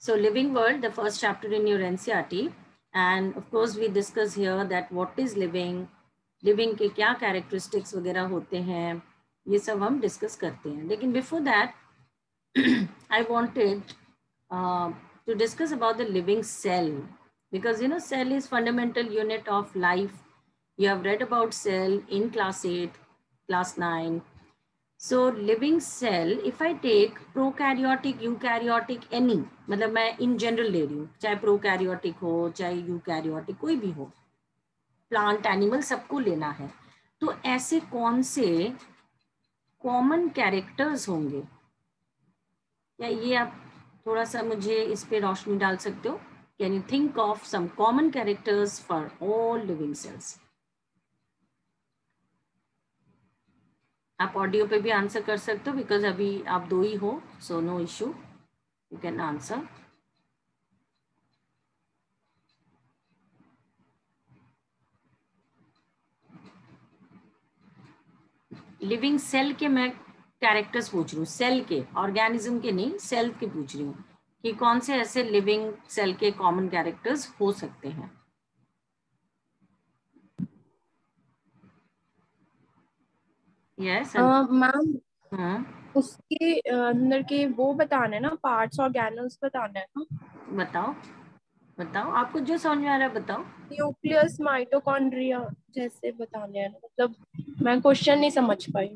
So living world, the first chapter in your NCERT, and of course we discuss here that what is living, living के क्या characteristics वगैरह होते हैं, ये सब हम discuss करते हैं. लेकिन before that, I wanted to discuss about the living cell, because you know cell is fundamental unit of life. You have read about cell in class 8, class 9. So living cell, if I take prokaryotic, eukaryotic, any, मतलब मैं in general ले रही हूँ, चाहे prokaryotic हो, चाहे eukaryotic, कोई भी हो, plant, animal, सबको लेना है. तो ऐसे कौन से common characters होंगे? क्या ये आप थोड़ा सा मुझे इस पे रोशनी डाल सकते हो? Can you think of some common characters for all living cells? आप ऑडियो पे भी आंसर कर सकते हो, बिकॉज अभी आप 2 ही हो, so no issue, you can answer. Living cell के मैं कैरेक्टर्स पूछ रही हूँ, सेल के, ऑर्गेनिज्म के नहीं, सेल के पूछ रही हूँ कि कौन से ऐसे लिविंग सेल के कॉमन कैरेक्टर्स हो सकते हैं. यस मैम, उसके अंदर के वो बताने ना, पार्ट्स ऑर्गेनल्स बताना है ना. बताओ बताओ, आपको जो समझ में आ रहा है बताओ. न्यूक्लियस, माइटोकॉन्ड्रिया जैसे बताने हैं, मतलब मैं क्वेश्चन नहीं समझ पाई.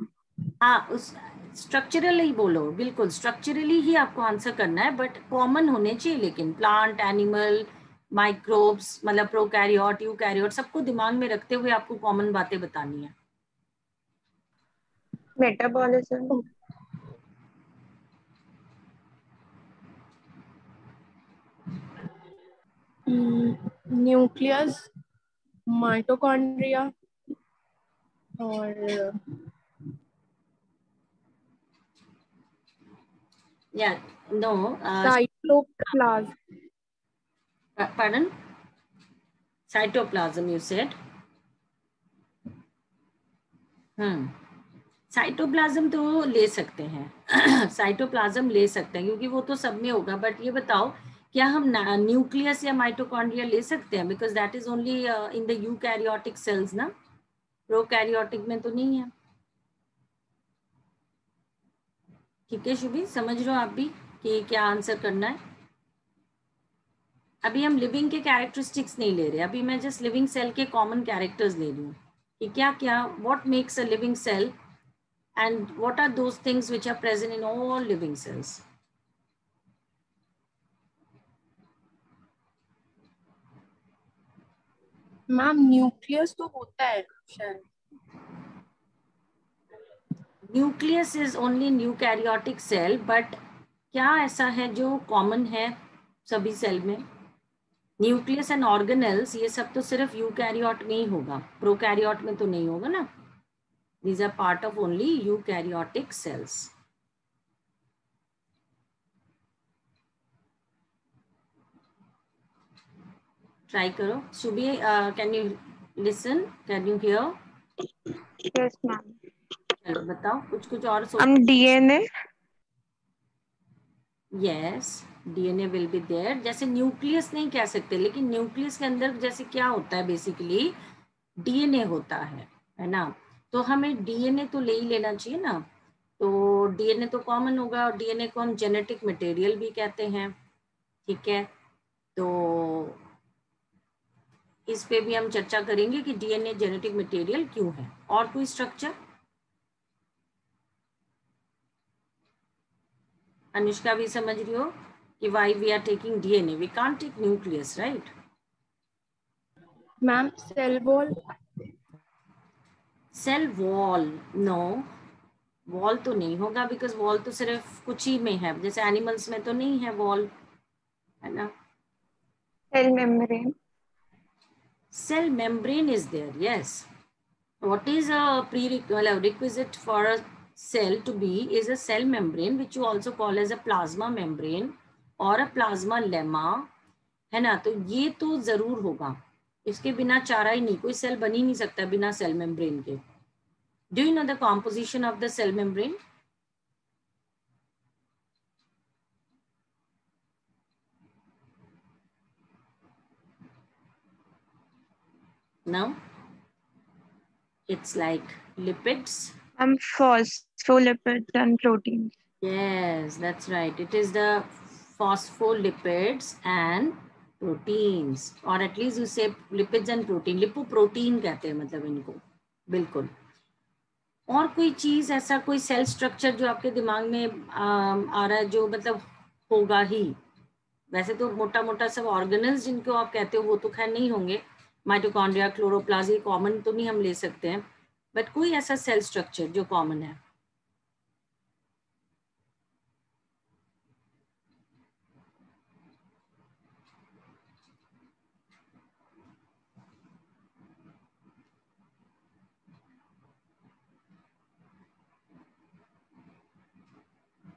हाँ, उस स्ट्रक्चरल ही बोलो, बिल्कुल स्ट्रक्चरली ही आपको आंसर करना है, बट कॉमन होने चाहिए. लेकिन प्लांट, एनिमल, माइक्रोब्स, मतलब प्रोकैरियोट, यूकैरियोट, सबको दिमाग में रखते हुए आपको कॉमन बातें बतानी है. मेटाबॉलिज्म, न्यूक्लियस, माइटोकॉन्ड्रिया और no, cytoplasm. pardon, cytoplasm you said. Cytoplasm तो ले सकते हैं साइटोप्लाज्म ले सकते हैं क्योंकि वो तो सब में होगा. बट ये बताओ, क्या हम न्यूक्लियस या माइटोकॉन्ड्रिया ले सकते हैं? Because that is only in the eukaryotic cells ना, प्रोकैरियोटिक में तो नहीं है. ठीक है शुभी, समझ रहे हो आप भी कि क्या आंसर करना है? अभी हम लिविंग के कैरेक्टरिस्टिक्स नहीं ले रहे, अभी मैं जस्ट लिविंग सेल के कॉमन कैरेक्टर्स ले रही हूँ कि क्या क्या, what makes a living cell and what are those things which are present in all living cells. Ma'am nucleus तो होता है शायद. Nucleus is only eukaryotic cell, but क्या ऐसा है जो कॉमन है सभी सेल में? न्यूक्लियस एंड ऑर्गेनेल्स, ये सब तो सिर्फ यूकैरियोट में ही होगा, प्रोकैरियोट में तो नहीं होगा ना. These are part of only eukaryotic cells. Try करो Shubhi, can you listen, can you hear? Yes ma'am. चलो बताओ, कुछ और हम DNA, yes, DNA will be there. जैसे न्यूक्लियस नहीं कह सकते, लेकिन न्यूक्लियस के अंदर जैसे क्या होता है, बेसिकली डीएनए होता है ना. तो हमें डीएनए तो ले ही लेना चाहिए ना. तो डीएनए तो कॉमन होगा, और डीएनए को हम जेनेटिक मटेरियल भी कहते हैं. ठीक है, तो इस पे भी हम चर्चा करेंगे कि डीएनए जेनेटिक मटेरियल क्यों है. और कोई स्ट्रक्चर? अनुष्का भी समझ रही हो कि why we are taking DNA, we can't take nucleus, right? Ma'am cell wall. Cell wall, no, wall तो नहीं होगा, बिकॉज वॉल तो सिर्फ कुछ ही में है, जैसे एनिमल्स में तो नहीं है वॉल, है ना. Cell membrane, cell membrane is there, yes. What is a prerequisite for a cell to be is a cell membrane, which you also call as a plasma membrane or a plasma lemma, है ना. तो ये तो जरूर होगा, इसके बिना चारा ही नहीं, कोई सेल बन ही नहीं सकता बिना सेल मेम्ब्रेन के. Do you know the composition of the cell membrane? Now it's like lipids. Phospholipids and proteins. Yes, that's right. It is the phospholipids and proteins, or at least you say lipids and protein. Lipoprotein कहते हैं मतलब इनको, बिल्कुल. और कोई चीज ऐसा, कोई सेल स्ट्रक्चर जो आपके दिमाग में आ रहा है जो मतलब होगा ही. वैसे तो मोटा मोटा सब ऑर्गेनल्स जिनको आप कहते हो वो तो खैर नहीं होंगे. माइटोकॉन्ड्रिया, क्लोरोप्लास्ट, ये कॉमन तो नहीं हम ले सकते हैं, बट कोई ऐसा सेल स्ट्रक्चर जो कॉमन है.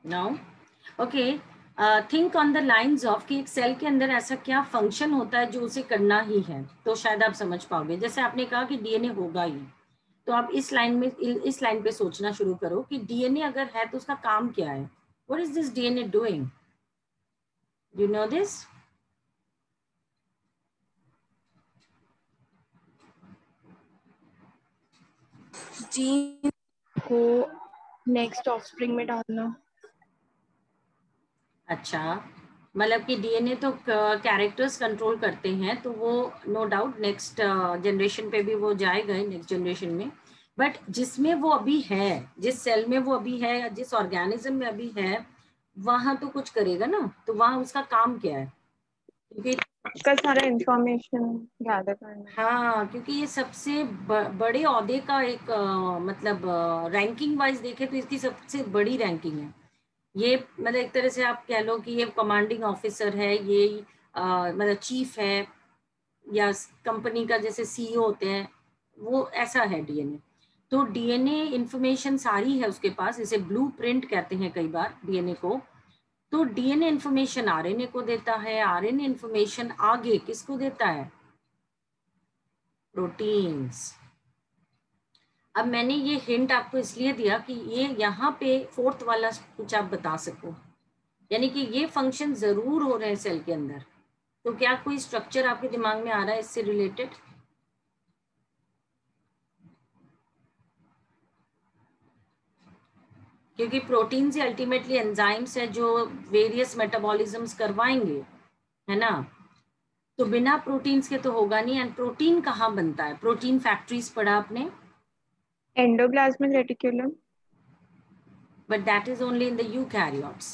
No okay. Think on the lines of कि एक सेल के अंदर ऐसा क्या फंक्शन होता है जो उसे करना ही है, तो शायद आप समझ पाओगे. जैसे आपने कहा कि डीएनए होगा ही, तो आप इस लाइन पे सोचना शुरू करो कि डीएनए अगर है तो उसका काम क्या है. What is this DNA doing? Do you no this? Gene को नेक्स्ट ऑफस्प्रिंग में डालना. अच्छा, मतलब कि डीएनए तो कैरेक्टर्स कंट्रोल करते हैं, तो वो नो डाउट नेक्स्ट जनरेशन पे भी वो जाएगा नेक्स्ट जनरेशन में. बट जिसमें वो अभी है, जिस सेल में वो अभी है या जिस ऑर्गेनिज्म में अभी है, वहां तो कुछ करेगा ना. तो वहां उसका काम क्या है? क्योंकि उसका सारा इंफॉर्मेशन गैदर करना. हाँ, क्योंकि ये सबसे बड़े ओहदे का एक मतलब रैंकिंग वाइज देखे तो इसकी सबसे बड़ी रैंकिंग है ये. मतलब एक तरह से आप कह लो कि ये कमांडिंग ऑफिसर है, ये मतलब चीफ है, या कंपनी का जैसे सीईओ होते हैं, वो ऐसा है डीएनए. तो डीएनए इंफॉर्मेशन सारी है उसके पास, इसे ब्लूप्रिंट कहते हैं कई बार डीएनए को. तो डीएनए इंफॉर्मेशन आरएनए को देता है, आरएनए इंफॉर्मेशन आगे किसको देता है? प्रोटीन्स. अब मैंने ये हिंट आपको इसलिए दिया कि ये यहाँ पे फोर्थ वाला कुछ आप बता सको, यानी कि ये फंक्शन जरूर हो रहे हैं सेल के अंदर. तो क्या कोई स्ट्रक्चर आपके दिमाग में आ रहा है इससे रिलेटेड? क्योंकि प्रोटीन से अल्टीमेटली एंजाइम्स है जो वेरियस मेटाबॉलिज्म्स करवाएंगे, है ना. तो बिना प्रोटीन्स के तो होगा नहीं. एंड प्रोटीन कहाँ बनता है? प्रोटीन फैक्ट्रीज पढ़ा आपने, endoplasmic reticulum. but that is only in the eukaryotes,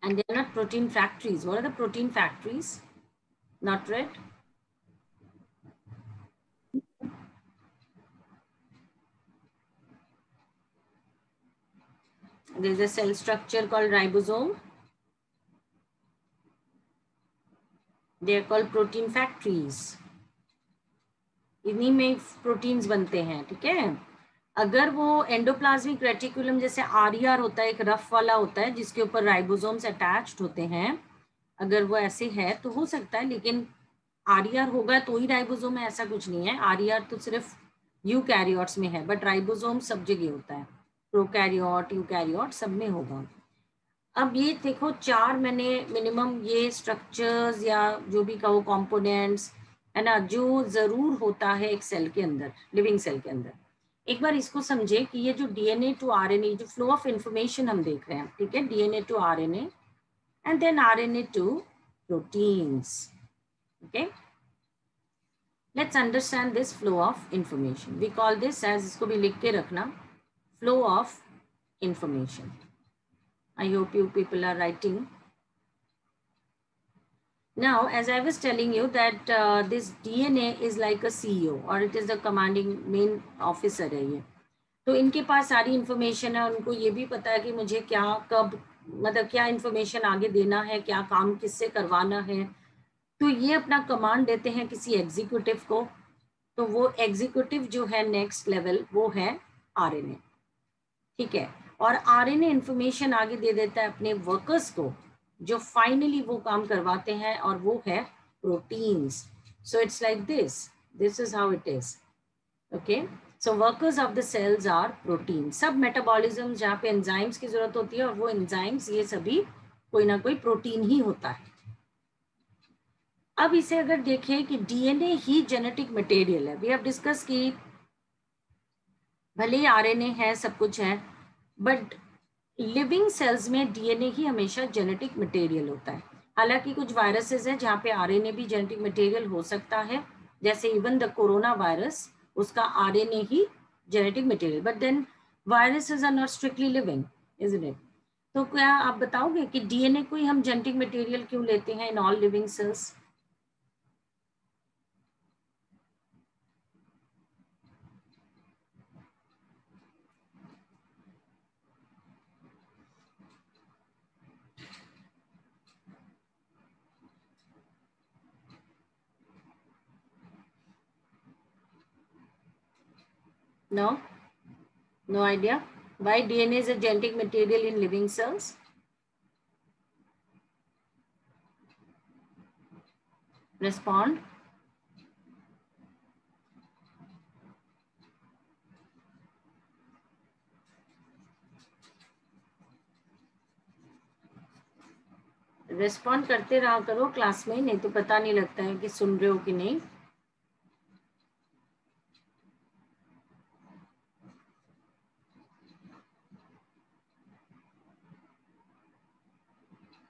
and they are not protein factories. What are the protein factories? Not read? There is a cell structure called ribosome. They are called protein factories. इन्हीं में proteins बनते हैं, ठीक है. अगर वो endoplasmic reticulum जैसे RER होता है, एक रफ वाला होता है जिसके ऊपर राइबोसोम्स अटैच्ड होते हैं, अगर वो ऐसे है तो हो सकता है. लेकिन आरईआर होगा तो ही राइबोसोम है, ऐसा कुछ नहीं है. आरईआर तो सिर्फ यूकैरियोट्स में है, बट राइबोसोम सब जगह होता है. प्रोकैरियोट, यूकैरियोट सब में होगा. अब ये देखो, 4 मैंने मिनिमम ये स्ट्रक्चर्स या जो भी कहो कंपोनेंट्स है ना, जो जरूर होता है एक सेल के अंदर, लिविंग सेल के अंदर. एक बार इसको समझे कि ये जो डीएनए टू आरएनए, जो फ्लो ऑफ इंफॉर्मेशन हम देख रहे हैं, ठीक है, DNA to RNA and then RNA to proteins. Okay, let's understand this flow of information. We call this as, इसको भी लिख के रखना, flow of information. I hope you people are writing. Now, as I was telling you that this DNA is like a CEO, or it is the commanding main officer है ये. तो इनके पास सारी इंफॉर्मेशन है, उनको ये भी पता है कि मुझे क्या कब, मतलब क्या इंफॉर्मेशन आगे देना है, क्या काम किससे करवाना है. तो ये अपना कमांड देते हैं किसी एग्जीक्यूटिव को. तो वो एग्जीक्यूटिव जो है नेक्स्ट लेवल, वो है आरएनए, ठीक है. और आरएनए इंफॉर्मेशन आगे दे देता है अपने वर्कर्स को, जो फाइनली वो काम करवाते हैं, और वो है proteins. So it's like this is how it is. Okay, so workers of the cells are protein. सब मेटाबॉलिज्म जहाँ पे एंजाइम्स की जरूरत होती है, और वो एंजाइम्स ये सभी कोई ना कोई प्रोटीन ही होता है. अब इसे अगर देखें कि डीएनए ही जेनेटिक मटेरियल है, वी हैव डिस्कस की भले ही आरएनए है, सब कुछ है, बट लिविंग सेल्स में डीएनए ही हमेशा जेनेटिक मटेरियल होता है। हालांकि कुछ वायरसेस हैं जहाँ पे आरएनए भी जेनेटिक मटेरियल हो सकता है, जैसे इवन द कोरोना वायरस, उसका आरएनए ही genetic material, but then viruses are not strictly living, isn't it? तो क्या आप बताओगे कि डीएनए को ही हम जेनेटिक मटेरियल क्यों लेते हैं in all living cells? No? No idea? Why DNA is a genetic material in living cells? Respond. Respond करते रहा करो क्लास में, नहीं तो पता नहीं लगता है कि सुन रहे हो कि नहीं।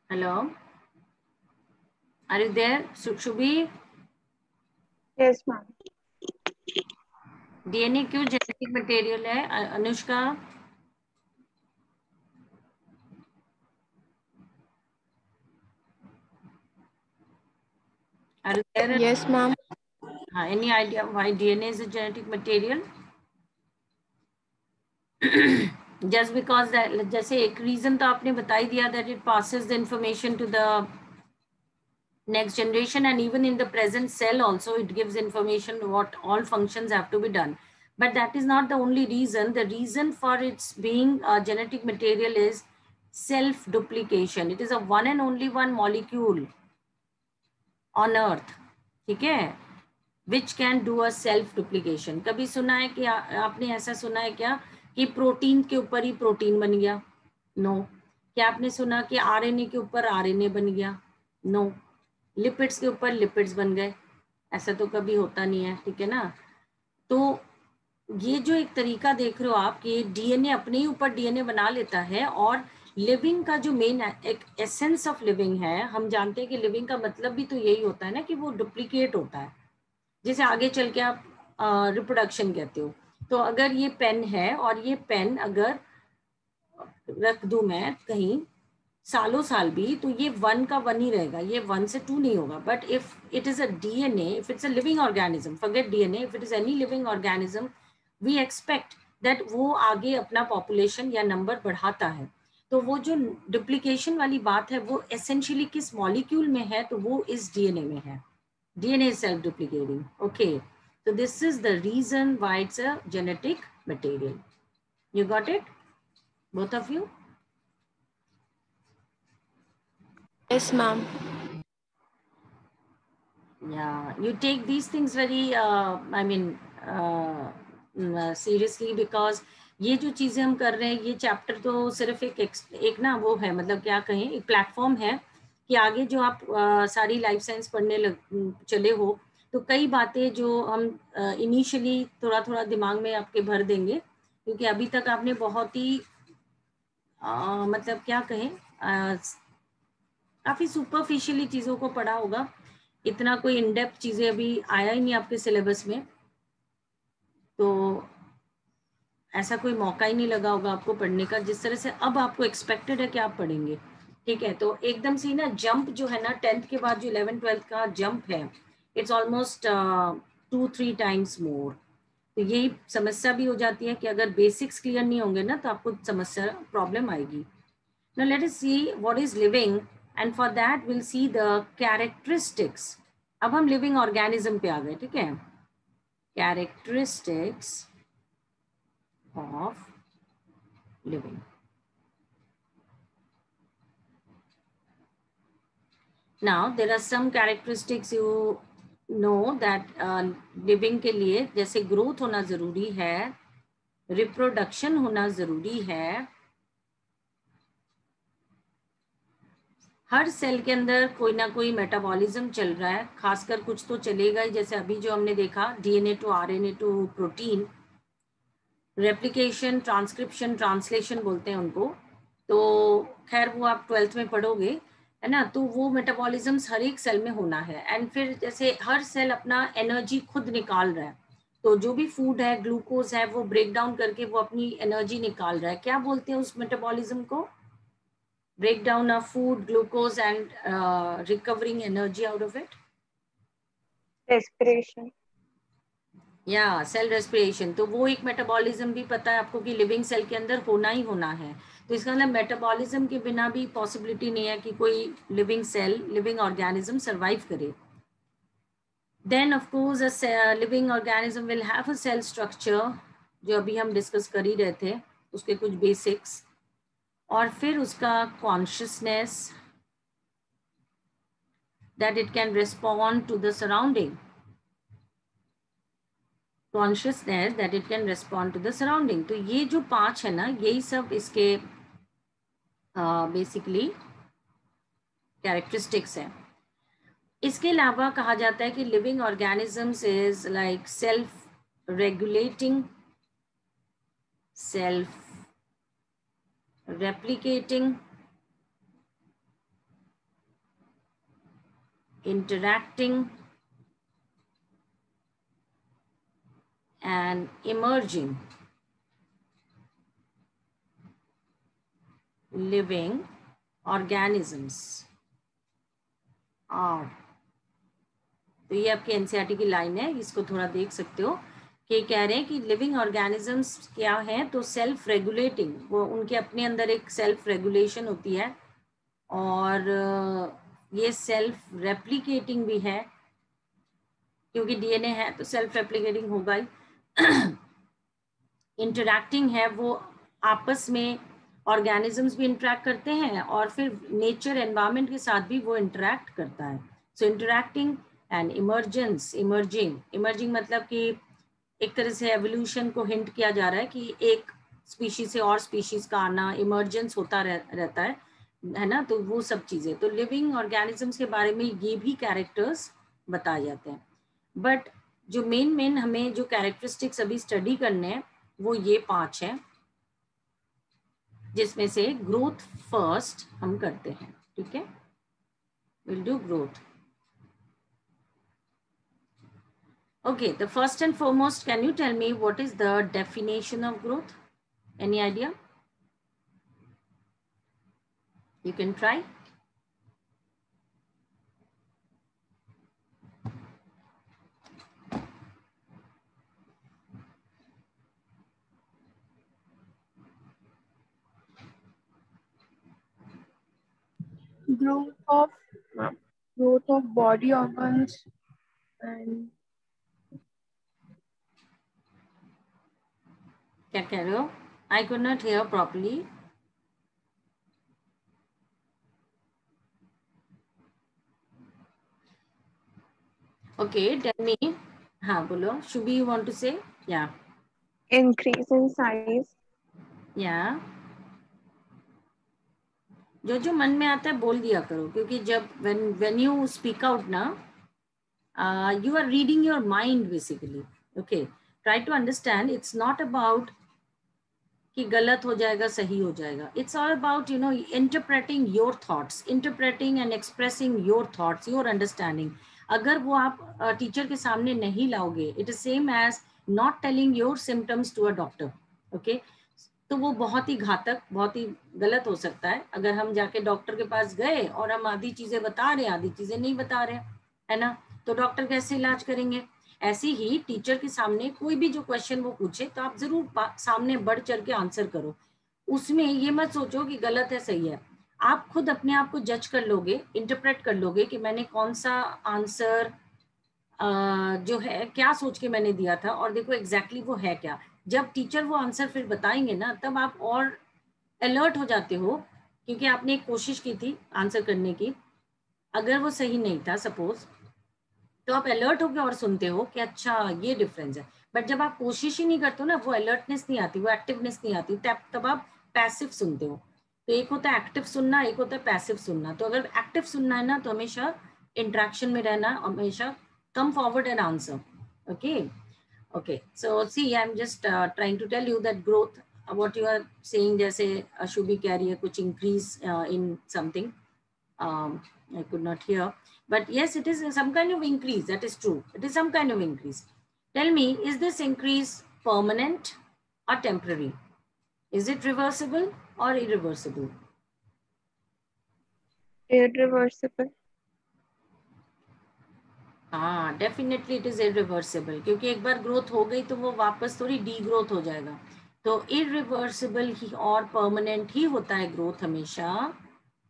Hello, are you there Shubhi? Yes ma'am. DNA क्यों जेनेटिक मटेरियल है? Anushka? Are you there? Yes ma'am. हाँ, any idea why DNA is a genetic material? Just because जैसे एक रीजन तो आपने बता ही दिया, that it passes the information to the next generation, and even in the present cell also it gives information what all functions have to be done. But that is not the only reason. The reason for its being a genetic material is self duplication. It is a one and only one molecule on earth, ठीक है, which can do a self duplication. कभी सुना है कि आपने ऐसा सुना है क्या कि प्रोटीन के ऊपर ही प्रोटीन बन गया? नो. क्या आपने सुना कि आरएनए के ऊपर आरएनए बन गया? नो. लिपिड्स के ऊपर लिपिड्स बन गए? ऐसा तो कभी होता नहीं है, ठीक है ना? तो ये जो एक तरीका देख रहे हो आप कि डीएनए अपने ही ऊपर डीएनए बना लेता है, और लिविंग का जो मेन एक एसेंस ऑफ लिविंग है, हम जानते हैं कि लिविंग का मतलब भी तो यही होता है ना कि वो डुप्लीकेट होता है, जैसे आगे चल के आप रिप्रोडक्शन कहते हो। तो अगर ये पेन है और ये पेन अगर रख दूं मैं कहीं सालों साल भी, तो ये वन का वन ही रहेगा, ये वन से टू नहीं होगा। But if it is a DNA, if it's a living organism, forget DNA, if it is any living organism, we expect that वो आगे अपना पॉपुलेशन या नंबर बढ़ाता है। तो वो जो डुप्लीकेशन वाली बात है वो एसेंशियली किस मॉलिक्यूल में है? तो वो इस डीएनए में है। DNA is self duplicating. Okay, so this is the reason why it's a genetic material. You got it, both of you? Yes ma'am. Yeah, you take these things very I mean seriously, because ये जो चीजें हम कर रहे हैं, ये chapter तो सिर्फ एक ना वो है, मतलब क्या कहें, एक प्लेटफॉर्म है कि आगे जो आप सारी लाइफ साइंस पढ़ने चले हो, तो कई बातें जो हम इनिशियली थोड़ा थोड़ा दिमाग में आपके भर देंगे, क्योंकि अभी तक आपने बहुत ही मतलब क्या कहें, काफी सुपरफिशियली चीजों को पढ़ा होगा, इतना कोई इन डेप्थ चीजें अभी आया ही नहीं आपके सिलेबस में, तो ऐसा कोई मौका ही नहीं लगा होगा आपको पढ़ने का जिस तरह से अब आपको एक्सपेक्टेड है कि आप पढ़ेंगे, ठीक है? तो एकदम से ना जंप जो है ना 10th के बाद जो 11th-12th का जंप है, इट्स ऑलमोस्ट 2-3 टाइम्स मोर। तो यही समस्या भी हो जाती है कि अगर बेसिक्स क्लियर नहीं होंगे ना तो आपको समस्या प्रॉब्लम आएगी। Now let us see what is living, and for that we'll see the characteristics. अब हम living organism पे आ गए, ठीक है? Characteristics of living. Now there are some characteristics you know that living के लिए, जैसे growth होना जरूरी है, reproduction होना जरूरी है, हर सेल के अंदर कोई ना कोई मेटाबॉलिज्म चल रहा है, खासकर कुछ तो चलेगा ही, जैसे अभी जो हमने देखा DNA to RNA to protein, replication, transcription, translation बोलते हैं उनको। तो खैर वो आप 12th में पढ़ोगे, है ना। तो वो मेटाबॉलिज्म्स हर एक सेल में होना है। एंड फिर जैसे हर सेल अपना एनर्जी खुद निकाल रहा है, तो जो भी फूड है, ग्लूकोज है, वो ब्रेक डाउन करके वो अपनी एनर्जी निकाल रहा है। क्या बोलते हैं उस मेटाबॉलिज्म को? breakdown of food, glucose, and recovering energy out of it. Respiration. या सेल रेस्पिरेशन। तो वो एक मेटाबॉलिज्म भी पता है आपको कि लिविंग सेल के अंदर होना ही होना है। तो इसका मतलब मेटाबॉलिज्म के बिना भी पॉसिबिलिटी नहीं है कि कोई living cell, living organism survive करे। Then of course a living organism will have a cell structure, जो अभी हम डिस्कस कर ही रहे थे, उसके कुछ बेसिक्स। और फिर उसका consciousness, that it can respond to the surrounding, consciousness that it can respond to the surrounding। तो ये जो 5 है ना, यही सब इसके बेसिकली कैरेक्टरिस्टिक्स हैं। इसके अलावा कहा जाता है कि living organisms is like self regulating, self replicating, interacting and emerging living organisms are। तो ये आपके एनसीईआरटी की लाइन है, इसको थोड़ा देख सकते हो कि कह रहे हैं कि लिविंग ऑर्गेनिजम्स क्या हैं, तो सेल्फ रेगुलेटिंग, वो उनके अपने अंदर एक सेल्फ रेगुलेशन होती है, और ये सेल्फ रेप्लिकेटिंग भी है, क्योंकि डीएनए है तो सेल्फ रेप्लिकेटिंग होगा ही। इंटरैक्टिंग है, वो आपस में ऑर्गेनिजम्स भी इंटरैक्ट करते हैं, और फिर नेचर एनवायरनमेंट के साथ भी वो इंटरैक्ट करता है। सो इंटरैक्टिंग एंड इमर्जेंस, इमर्जिंग मतलब कि एक तरह से एवोल्यूशन को हिंट किया जा रहा है कि एक स्पीशीज से और स्पीशीज का आना, इमर्जेंस होता रहता है ना। तो वो सब चीजें, तो लिविंग ऑर्गेनिजम्स के बारे में ये भी कैरेक्टर्स बताए जाते हैं। बट जो मेन हमें जो कैरेक्टरिस्टिक्स अभी स्टडी करने हैं वो ये 5 हैं, जिसमें से ग्रोथ फर्स्ट हम करते हैं, ठीक है। Will do growth. Okay, the first and foremost, can you tell me what is the definition of growth? Any idea? You can try. growth of body organs and क्या कह रहे हो? I could not hear properly. Okay, tell me. हाँ बोलो, Shubhi, you want to से? या Increase in size. या जो मन में आता है बोल दिया करो, क्योंकि जब when you speak out ना, you are reading your mind basically. Okay, try to understand, it's not about कि गलत हो जाएगा सही हो जाएगा, it's all about interpreting your thoughts, interpreting and expressing your thoughts, your understanding। अगर वो आप टीचर के सामने नहीं लाओगे, it is same as not telling your symptoms to a doctor। okay, तो वो बहुत ही घातक, बहुत ही गलत हो सकता है। अगर हम जाके डॉक्टर के पास गए और हम आधी चीजें बता रहे हैं, आधी चीजें नहीं बता रहे, है ना, तो डॉक्टर कैसे इलाज करेंगे? ऐसे ही टीचर के सामने कोई भी जो क्वेश्चन वो पूछे तो आप जरूर सामने बढ़ चढ़ के आंसर करो। उसमें ये मत सोचो कि गलत है सही है, आप खुद अपने आप को जज कर लोगे, इंटरप्रेट कर लोगे कि मैंने कौन सा आंसर जो है क्या सोच के मैंने दिया था, और देखो एग्जैक्टली वो है क्या। जब टीचर वो आंसर फिर बताएंगे ना, तब आप और अलर्ट हो जाते हो, क्योंकि आपने एक कोशिश की थी आंसर करने की, अगर वो सही नहीं था सपोज, तो आप अलर्ट होकर और सुनते हो कि अच्छा ये डिफरेंस है। बट जब आप कोशिश ही नहीं करते हो ना, वो अलर्टनेस नहीं आती, वो एक्टिवनेस नहीं आती, तब आप पैसिव सुनते हो। तो एक होता है एक्टिव सुनना, एक होता है पैसिव सुनना। तो अगर एक्टिव सुनना है ना तो हमेशा इंटरेक्शन में रहना, हमेशा come forward and answer. Okay okay, so see I am just trying to tell you that growth, what you are saying, जैसे अशुभी कह रही है कुछ increase in something, I could not hear, but yes, it is some kind of increase. That is true. It is some kind of increase. Tell me, is this increase permanent or temporary? Is it reversible or irreversible? Irreversible. हाँ, definitely it is irreversible, क्योंकि एक बार growth हो गई तो वो वापस थोड़ी D growth हो जाएगा। तो इरिवर्सिबल ही और परमानेंट ही होता है ग्रोथ हमेशा।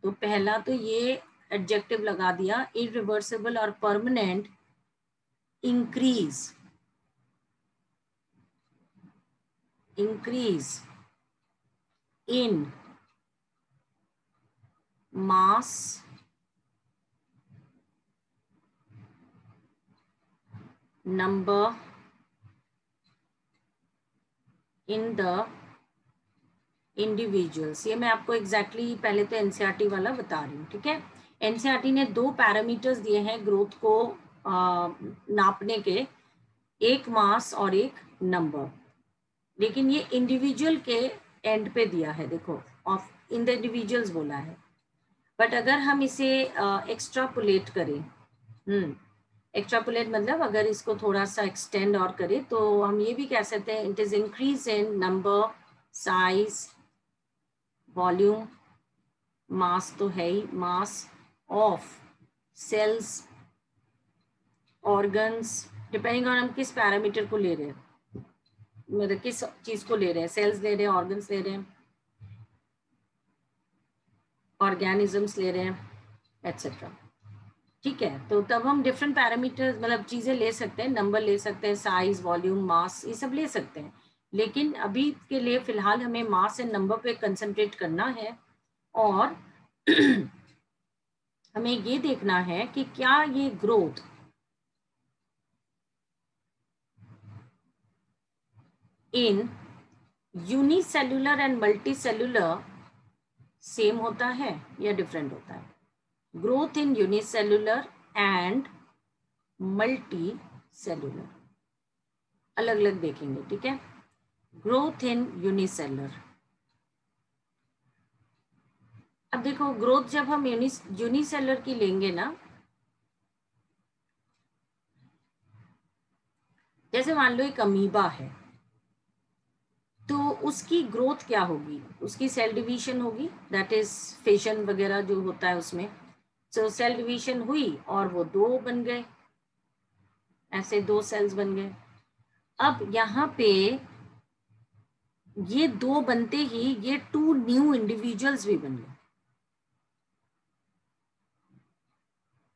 तो पहला तो ये एडजेक्टिव लगा दिया, इरिवर्सिबल और permanent increase in mass number in the individuals। ये मैं आपको एग्जैक्टली पहले तो एनसीईआरटी वाला बता रही हूँ, ठीक है। एनसीईआरटी ने 2 पैरामीटर्स दिए हैं ग्रोथ को नापने के, एक मास और एक नंबर, लेकिन ये इंडिविजुअल के एंड पे दिया है, देखो ऑफ इन द इंडिविजुअल्स बोला है। बट अगर हम इसे एक्स्ट्रापुलेट करें, एक्स्ट्रापुलेट मतलब अगर इसको थोड़ा सा एक्सटेंड और करें तो हम ये भी कह सकते हैं it is increase in number, size, volume, mass तो है ही, mass of cells, organs, depending on हम किस पैरामीटर को ले रहे हैं, मतलब किस चीज को ले रहे हैं, सेल्स ले रहे हैं, ऑर्गन्स ले रहे हैं, ऑर्गेनिजम्स ले रहे हैं, एटसेट्रा। ठीक है, तो तब हम डिफरेंट पैरामीटर्स मतलब चीजें ले सकते हैं, नंबर ले सकते हैं, साइज, वॉल्यूम, मास, ये सब ले सकते हैं। लेकिन अभी के लिए फिलहाल हमें मास एंड नंबर पे कंसंट्रेट करना है, और हमें ये देखना है कि क्या ये growth in unicellular and multicellular same होता है या डिफरेंट होता है। Growth in unicellular and multi cellular अलग अलग देखेंगे, ठीक है। ग्रोथ इन यूनिसेलर, अब देखो ग्रोथ जब हम यूनिसेलर की लेंगे ना, जैसे मान लो एक अमीबा है, तो उसकी ग्रोथ क्या होगी, उसकी सेल डिवीजन होगी, दैट इज फिशन वगैरह जो होता है उसमें। सो सेल डिवीजन हुई और वो 2 बन गए, ऐसे 2 सेल्स बन गए। अब यहाँ पे ये 2 बनते ही ये 2 न्यू इंडिविजुअल्स भी बन गए,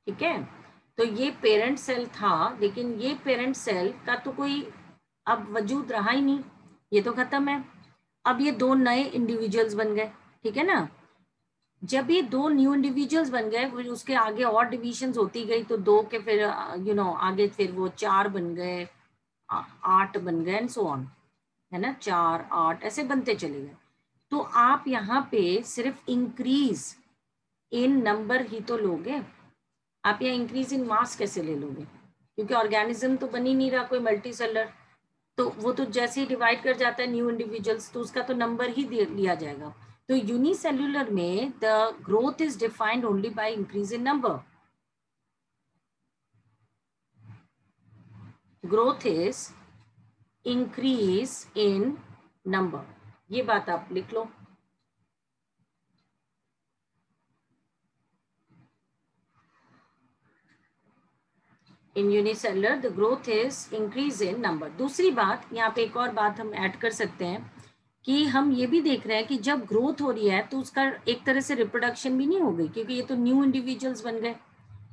ठीक है। तो ये पेरेंट सेल था, लेकिन ये पेरेंट सेल का तो कोई अब वजूद रहा ही नहीं, ये तो खत्म है। अब ये 2 नए इंडिविजुअल्स बन गए, ठीक है ना। जब ये 2 न्यू इंडिविजुअल्स बन गए, फिर उसके आगे और डिविजन्स होती गई, तो 2 के फिर आगे फिर वो 4 बन गए, 8 बन गए एंड सो ऑन, है ना, 4, 8 ऐसे बनते चले गए। तो आप यहाँ पे सिर्फ इंक्रीज इन नंबर ही तो लोगे, आप यहाँ इंक्रीज इन मास कैसे ले लोगे, क्योंकि ऑर्गेनिज्म तो बन ही नहीं रहा कोई मल्टी सेलर, तो वो तो जैसे ही डिवाइड कर जाता है न्यू इंडिविजुअल्स, तो उसका तो नंबर ही लिया जाएगा। तो यूनिसेल्युलर में the growth is defined only by increase in number, growth is increase in number, ये बात आप लिख लो। In unicellular the growth is increase in number. दूसरी बात, यहाँ पे एक और बात हम ऐड कर सकते हैं कि हम ये भी देख रहे हैं कि जब ग्रोथ हो रही है तो उसका एक तरह से रिप्रोडक्शन भी नहीं हो गई, क्योंकि ये तो न्यू इंडिविजुअल्स बन गए,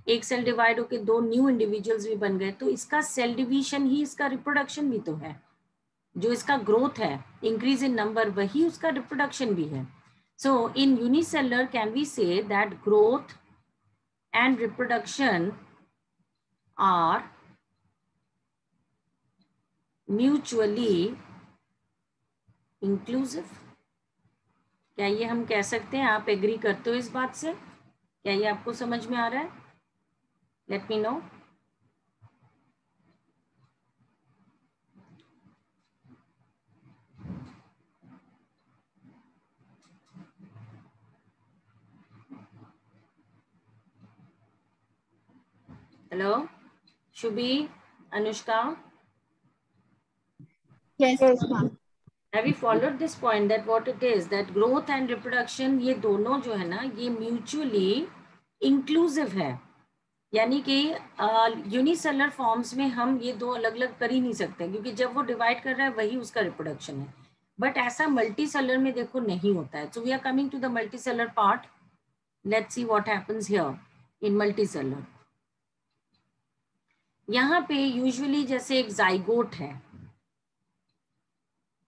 एक सेल डिवाइड होकर 2 न्यू इंडिविजुअल्स भी बन गए, तो इसका सेल डिवीजन ही इसका रिप्रोडक्शन भी तो है। जो इसका ग्रोथ है इंक्रीज इन नंबर, वही उसका रिप्रोडक्शन भी है। So in unicellular can we say that growth and reproduction are mutually inclusive, क्या ये हम कह सकते हैं? आप एग्री करते हो इस बात से? क्या ये आपको समझ में आ रहा है? Let me know. Hello, Shubhi, Anushka. Yes, Yes, ma'am. ma'am. Have you followed this point that what it is that growth and reproduction ये दोनों जो है ना ये mutually inclusive है, यानी कि यूनिसेलर फॉर्म्स में हम ये दो अलग अलग कर ही नहीं सकते क्योंकि जब वो डिवाइड कर रहा है वही उसका रिप्रोडक्शन है. बट ऐसा मल्टी सेलर में देखो नहीं होता है. So we are coming to the multicellular part. Let's see what happens here in multicellular. यहाँ पे यूजुअली जैसे एक जाइगोट है,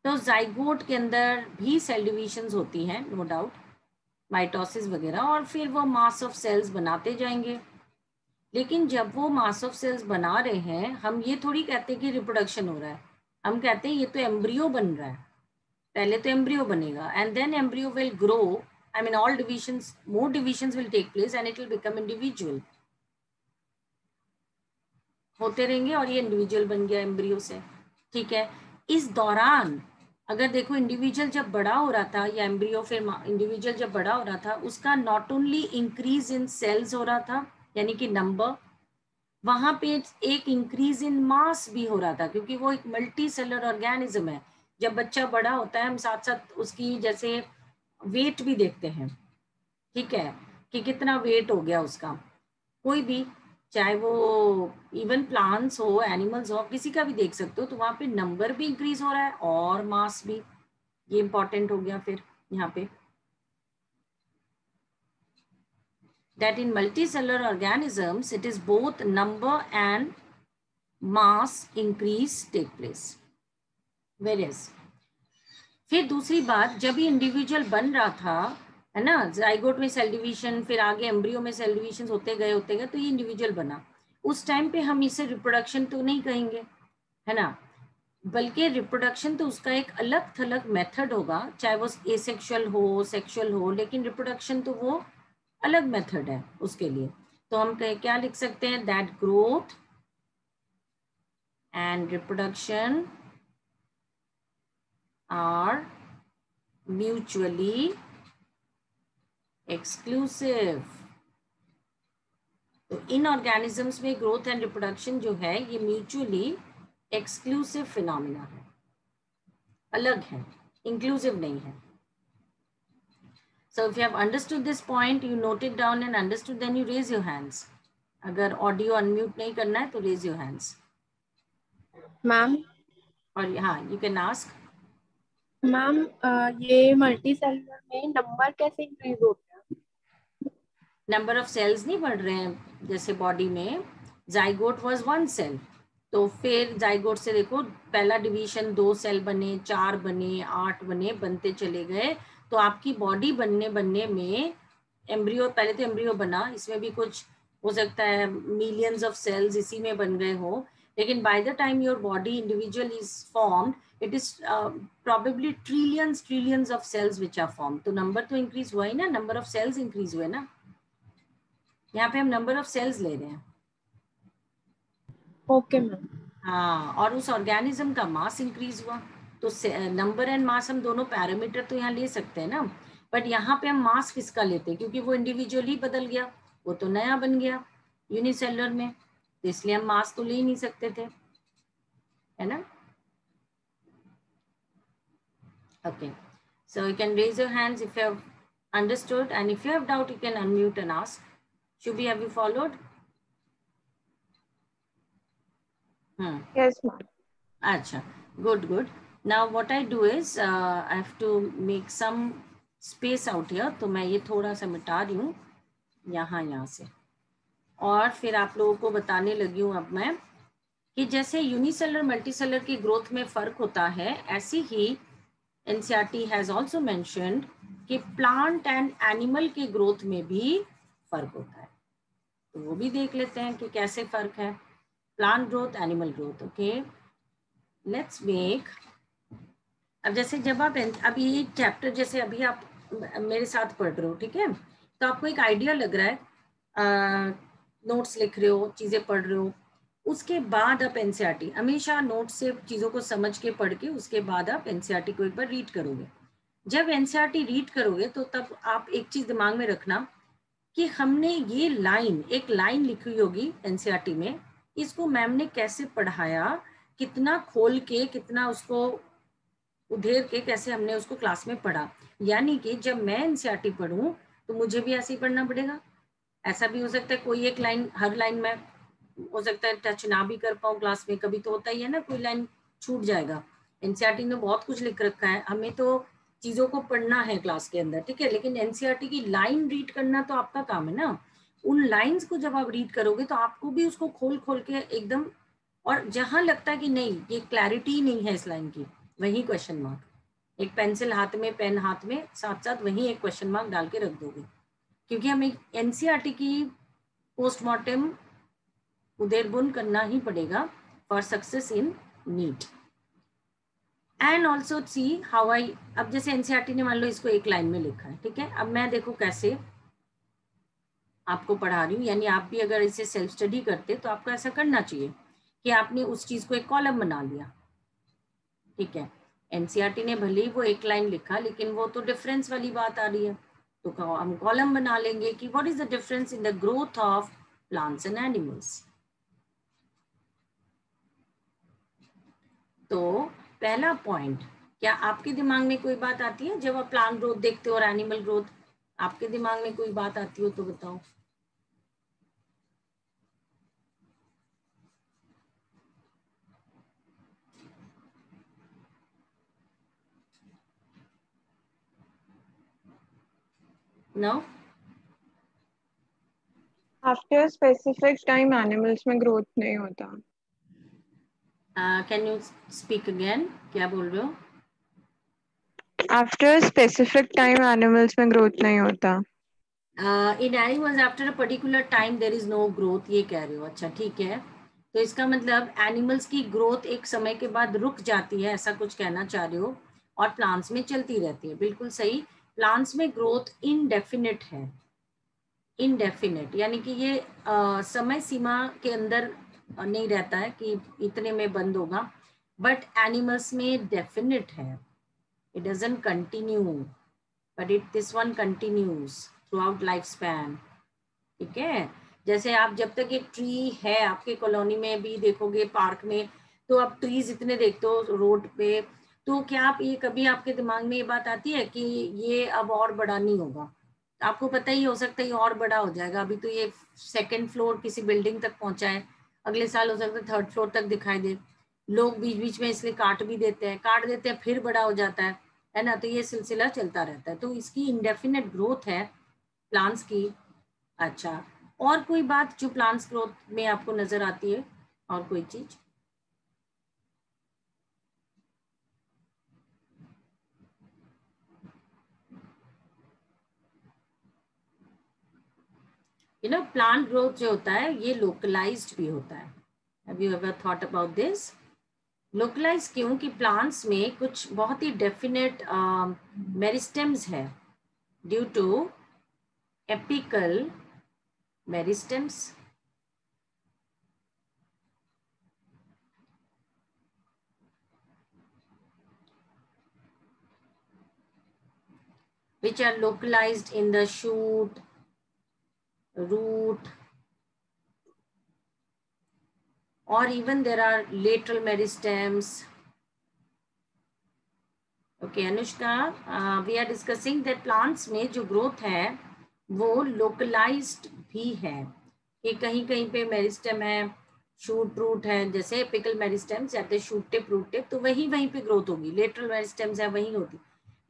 तो जाइगोट के अंदर भी सेल डिविजन्स होती हैं, नो डाउट, माइटोसिस वगैरह, और फिर वो मास ऑफ सेल्स बनाते जाएंगे. लेकिन जब वो मास ऑफ सेल्स बना रहे हैं, हम ये थोड़ी कहते कि रिप्रोडक्शन हो रहा है. हम कहते हैं ये तो एम्ब्रियो बन रहा है. पहले तो एम्ब्रियो बनेगा and then embryo will grow. I mean all divisions, more divisions will take place and it will become individual. होते रहेंगे और ये इंडिविजुअल बन गया एम्ब्रियो से. ठीक है. इस दौरान अगर देखो इंडिविजुअल जब बड़ा हो रहा था या एम्ब्रियो फिर इंडिविजुअल जब बड़ा हो रहा था, उसका not only increase in cells हो रहा था यानी कि नंबर, वहां पे एक इंक्रीज इन मास भी हो रहा था क्योंकि वो एक मल्टी सेलर ऑर्गेनिज्म है. जब बच्चा बड़ा होता है हम साथ साथ उसकी जैसे वेट भी देखते हैं. ठीक है, कि कितना वेट हो गया उसका. कोई भी, चाहे वो इवन प्लांट्स हो, एनिमल्स हो, किसी का भी देख सकते हो, तो वहां पे नंबर भी इंक्रीज हो रहा है और मास भी. ये इंपॉर्टेंट हो गया फिर यहाँ पे. That in multicellular organisms it is both number and mass increase take place. Whereas फिर दूसरी बात, जब ये इंडिविजुअल बन रहा था, है ना, जाइगोट में सेल डिवीजन, फिर आगे एम्ब्रियो में सेल डिवीजन होते गए तो ये इंडिविजुअल बना. उस टाइम पे हम इसे रिप्रोडक्शन तो नहीं कहेंगे, है ना, बल्कि रिप्रोडक्शन तो उसका एक अलग थलग मेथड होगा, चाहे वो एसेक्सुअल हो सेक्सुअल हो, लेकिन रिप्रोडक्शन तो वो अलग मेथड है उसके लिए. तो हम क्या लिख सकते हैं? That growth and reproduction are mutually exclusive. तो इन ऑर्गेनिजम्स में ग्रोथ एंड रिप्रोडक्शन जो है ये म्यूचुअली एक्सक्लूसिव फिनोमिना है, अलग है, इंक्लूसिव नहीं है. So if you have understood this point, you note it down and understood, then you raise your hands. अगर ऑडियो अनम्यूट नहीं करना है तो raise your hands. मैम. और हाँ, you can ask. मैम, ये मल्टी सेलुलर में नंबर कैसे इंक्रीज होता है? नंबर ऑफ सेल्स नहीं बढ़ रहे हैं. जैसे बॉडी में जाइगोट वाज 1 सेल, तो फिर जाइगोट से देखो पहला डिवीजन 2 सेल बने, 4 बने, 8 बने, बनते चले गए. तो आपकी बॉडी बनने में एम्ब्रियो, पहले तो एम्ब्रियो बना, इसमें भी कुछ हो सकता है मिलियंस ऑफ सेल्स इसी में बन गए हो, लेकिन by the time your body individual is formed, it is probably trillions of cells which are form. तो नंबर तो इंक्रीज हुआ ही ना, नंबर ऑफ सेल्स इंक्रीज हुए ना. यहाँ पे हम नंबर ऑफ सेल्स ले रहे हैं. Okay ma'am. हाँ, और उस ऑर्गेनिज्म का मास इंक्रीज हुआ. तो नंबर एंड मास हम दोनों पैरामीटर तो यहाँ ले सकते हैं ना, बट यहाँ पे हम मास किसका लेते हैं क्योंकि वो इंडिविजुअली बदल गया, वो तो नया बन गया यूनिसेलुलर में, तो इसलिए हम मास तो ले ही नहीं सकते थे, है ना. Okay, so you can raise your hands if you have understood and if you have doubt you can unmute and ask. Shubhi, have you followed? Yes, ma'am. Acha, good. Now what I do is I have to make some space out here. तो मैं ये थोड़ा सा मिटा रही हूँ यहाँ से, और फिर आप लोगों को बताने लगी हूँ अब मैं कि जैसे यूनिसेलर मल्टीसेलर की ग्रोथ में फर्क होता है, ऐसी ही एनसीईआरटी हैज आल्सो मेंशन्ड कि प्लांट एंड एनिमल के ग्रोथ में भी फर्क होता है. तो वो भी देख लेते हैं कि कैसे फर्क है. Plant growth, animal growth. Okay, let's make. अब जैसे जब आप अभी चैप्टर, जैसे अभी आप मेरे साथ पढ़ रहे हो, ठीक है, तो आपको एक आइडिया लग रहा है, नोट्स लिख रहे हो, चीजें पढ़ रहे हो, उसके बाद आप एनसीईआरटी हमेशा नोट से चीजों को समझ के पढ़ के उसके बाद आप एनसीईआरटी को एक बार रीड करोगे। जब एनसीईआरटी रीड करोगे तो तब आप एक चीज दिमाग में रखना कि हमने ये लाइन, एक लाइन लिखी होगी एनसीईआरटी में, इसको मैम ने कैसे पढ़ाया, कितना खोल के, कितना उसको उधेर के कैसे हमने उसको क्लास में पढ़ा। यानी कि जब मैं एनसीईआरटी पढ़ूं तो मुझे भी ऐसे ही पढ़ना पड़ेगा। ऐसा भी हो सकता है कोई एक लाइन, हर लाइन में हो सकता है टच ना भी कर पाऊँ क्लास में, कभी तो होता ही है ना, कोई लाइन छूट जाएगा। एनसीईआरटी में बहुत कुछ लिख रखा है, हमें तो चीजों को पढ़ना है क्लास के अंदर, ठीक है, लेकिन एनसीईआरटी की लाइन रीड करना तो आपका काम है ना। उन लाइंस को जब आप रीड करोगे तो आपको भी उसको खोल खोल के एकदम, और जहां लगता है कि नहीं ये क्लैरिटी नहीं है इस लाइन की, वही क्वेश्चन मार्क, एक पेंसिल हाथ में, पेन हाथ में, साथ साथ वही एक क्वेश्चन मार्क डाल के रख दोगे, क्योंकि हमें एनसीईआरटी की पोस्टमार्टम उदेरबुन करना ही पड़ेगा for success in NEET. And also see how I, अब जैसे एनसीईआरटी ने मान लो इसको एक लाइन में लिखा है, ठीक है, अब मैं देखो कैसे आपको पढ़ा रही हूँ, यानी आप भी अगर इसे सेल्फ स्टडी करते तो आपको ऐसा करना चाहिए कि आपने उस चीज को एक कॉलम बना लिया, ठीक है। एनसीईआरटी ने भले ही वो एक लाइन लिखा, लेकिन वो तो डिफरेंस वाली बात आ रही है, तो हम कॉलम बना लेंगे कि what is the difference in the growth of plants and animals. तो पहला पॉइंट, क्या आपके दिमाग में कोई बात आती है जब आप प्लांट ग्रोथ देखते हो और एनिमल ग्रोथ, आपके दिमाग में कोई बात आती हो तो बताओ। No, after specific time animals में ग्रोथ नहीं होता। कैन यू स्पीक अगेन, क्या बोल रहे हो? आफ्टर स्पेसिफिक टाइम एनिमल्स में ग्रोथ नहीं होता। In animals after a particular time there is no growth, ये कह रहे हो, अच्छा ठीक है। तो इसका मतलब एनिमल्स की ग्रोथ एक समय के बाद रुक जाती है, ऐसा कुछ कहना चाह रहे हो, और प्लांट्स में चलती रहती है, बिल्कुल सही। प्लांट्स में ग्रोथ इनडेफिनिट है, इनडेफिनिट यानी कि ये समय सीमा के अंदर नहीं रहता है कि इतने में बंद होगा, बट एनिमल्स में डेफिनिट है, it doesn't continue, but it this one continues through out life span, ठीक है। जैसे आप जब तक एक ट्री है आपके कॉलोनी में भी देखोगे, पार्क में, तो आप ट्रीज इतने देखते हो रोड पे, तो क्या आप ये कभी आपके दिमाग में ये बात आती है कि ये अब और बड़ा नहीं होगा? आपको पता ही हो सकता है ये और बड़ा हो जाएगा, अभी तो ये सेकंड फ्लोर किसी बिल्डिंग तक पहुंचा है, अगले साल हो सकता है थर्ड फ्लोर तक दिखाई दे, लोग बीच बीच में इसलिए काट भी देते हैं, काट देते हैं फिर बड़ा हो जाता है ना, तो ये सिलसिला चलता रहता है, तो इसकी इंडेफिनिट ग्रोथ है प्लांट्स की। अच्छा, और कोई बात जो प्लांट्स ग्रोथ में आपको नजर आती है, और कोई चीज? प्लांट ग्रोथ जो होता है ये लोकलाइज्ड भी होता है। Have you ever thought about this? Localize क्यों? कि प्लांट्स में कुछ बहुत ही डेफिनेट मेरिस्टेम्स है, due to apical meristems, which are localized in the shoot, root, or even there are lateral meristems. Okay, Anushka, we are discussing that plants में जो growth है वो localized भी है, कि कहीं कहीं पे मेरिस्टेम है, शूट रूट है, जैसे एपिकल मेरिस्टेम्स जाते शूट टिप रूट टिप, तो वहीं वहीं पे ग्रोथ होगी, लेटरल मेरिस्टेम्स है वहीं होती।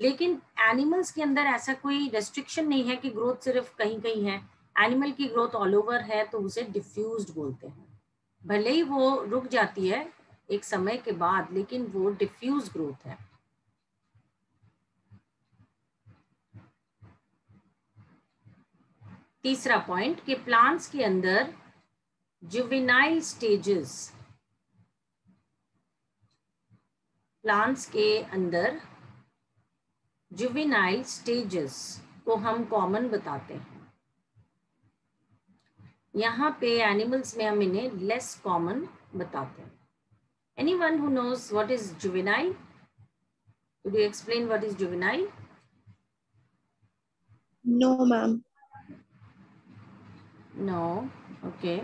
लेकिन एनिमल्स के अंदर ऐसा कोई रेस्ट्रिक्शन नहीं है कि ग्रोथ सिर्फ कहीं कहीं है, एनिमल की ग्रोथ ऑल ओवर है, तो उसे डिफ्यूज्ड बोलते हैं। भले ही वो रुक जाती है एक समय के बाद, लेकिन वो डिफ्यूज ग्रोथ है। तीसरा पॉइंट कि प्लांट्स के अंदर जुवेनाइल स्टेजेस, प्लांट्स के अंदर जुवेनाइल स्टेजेस को हम कॉमन बताते हैं, यहाँ पे एनिमल्स में हम इन्हें लेस कॉमन बताते हैं. Anyone who knows what is juvenile? Could you explain what is juvenile? No, ma'am. No. Okay.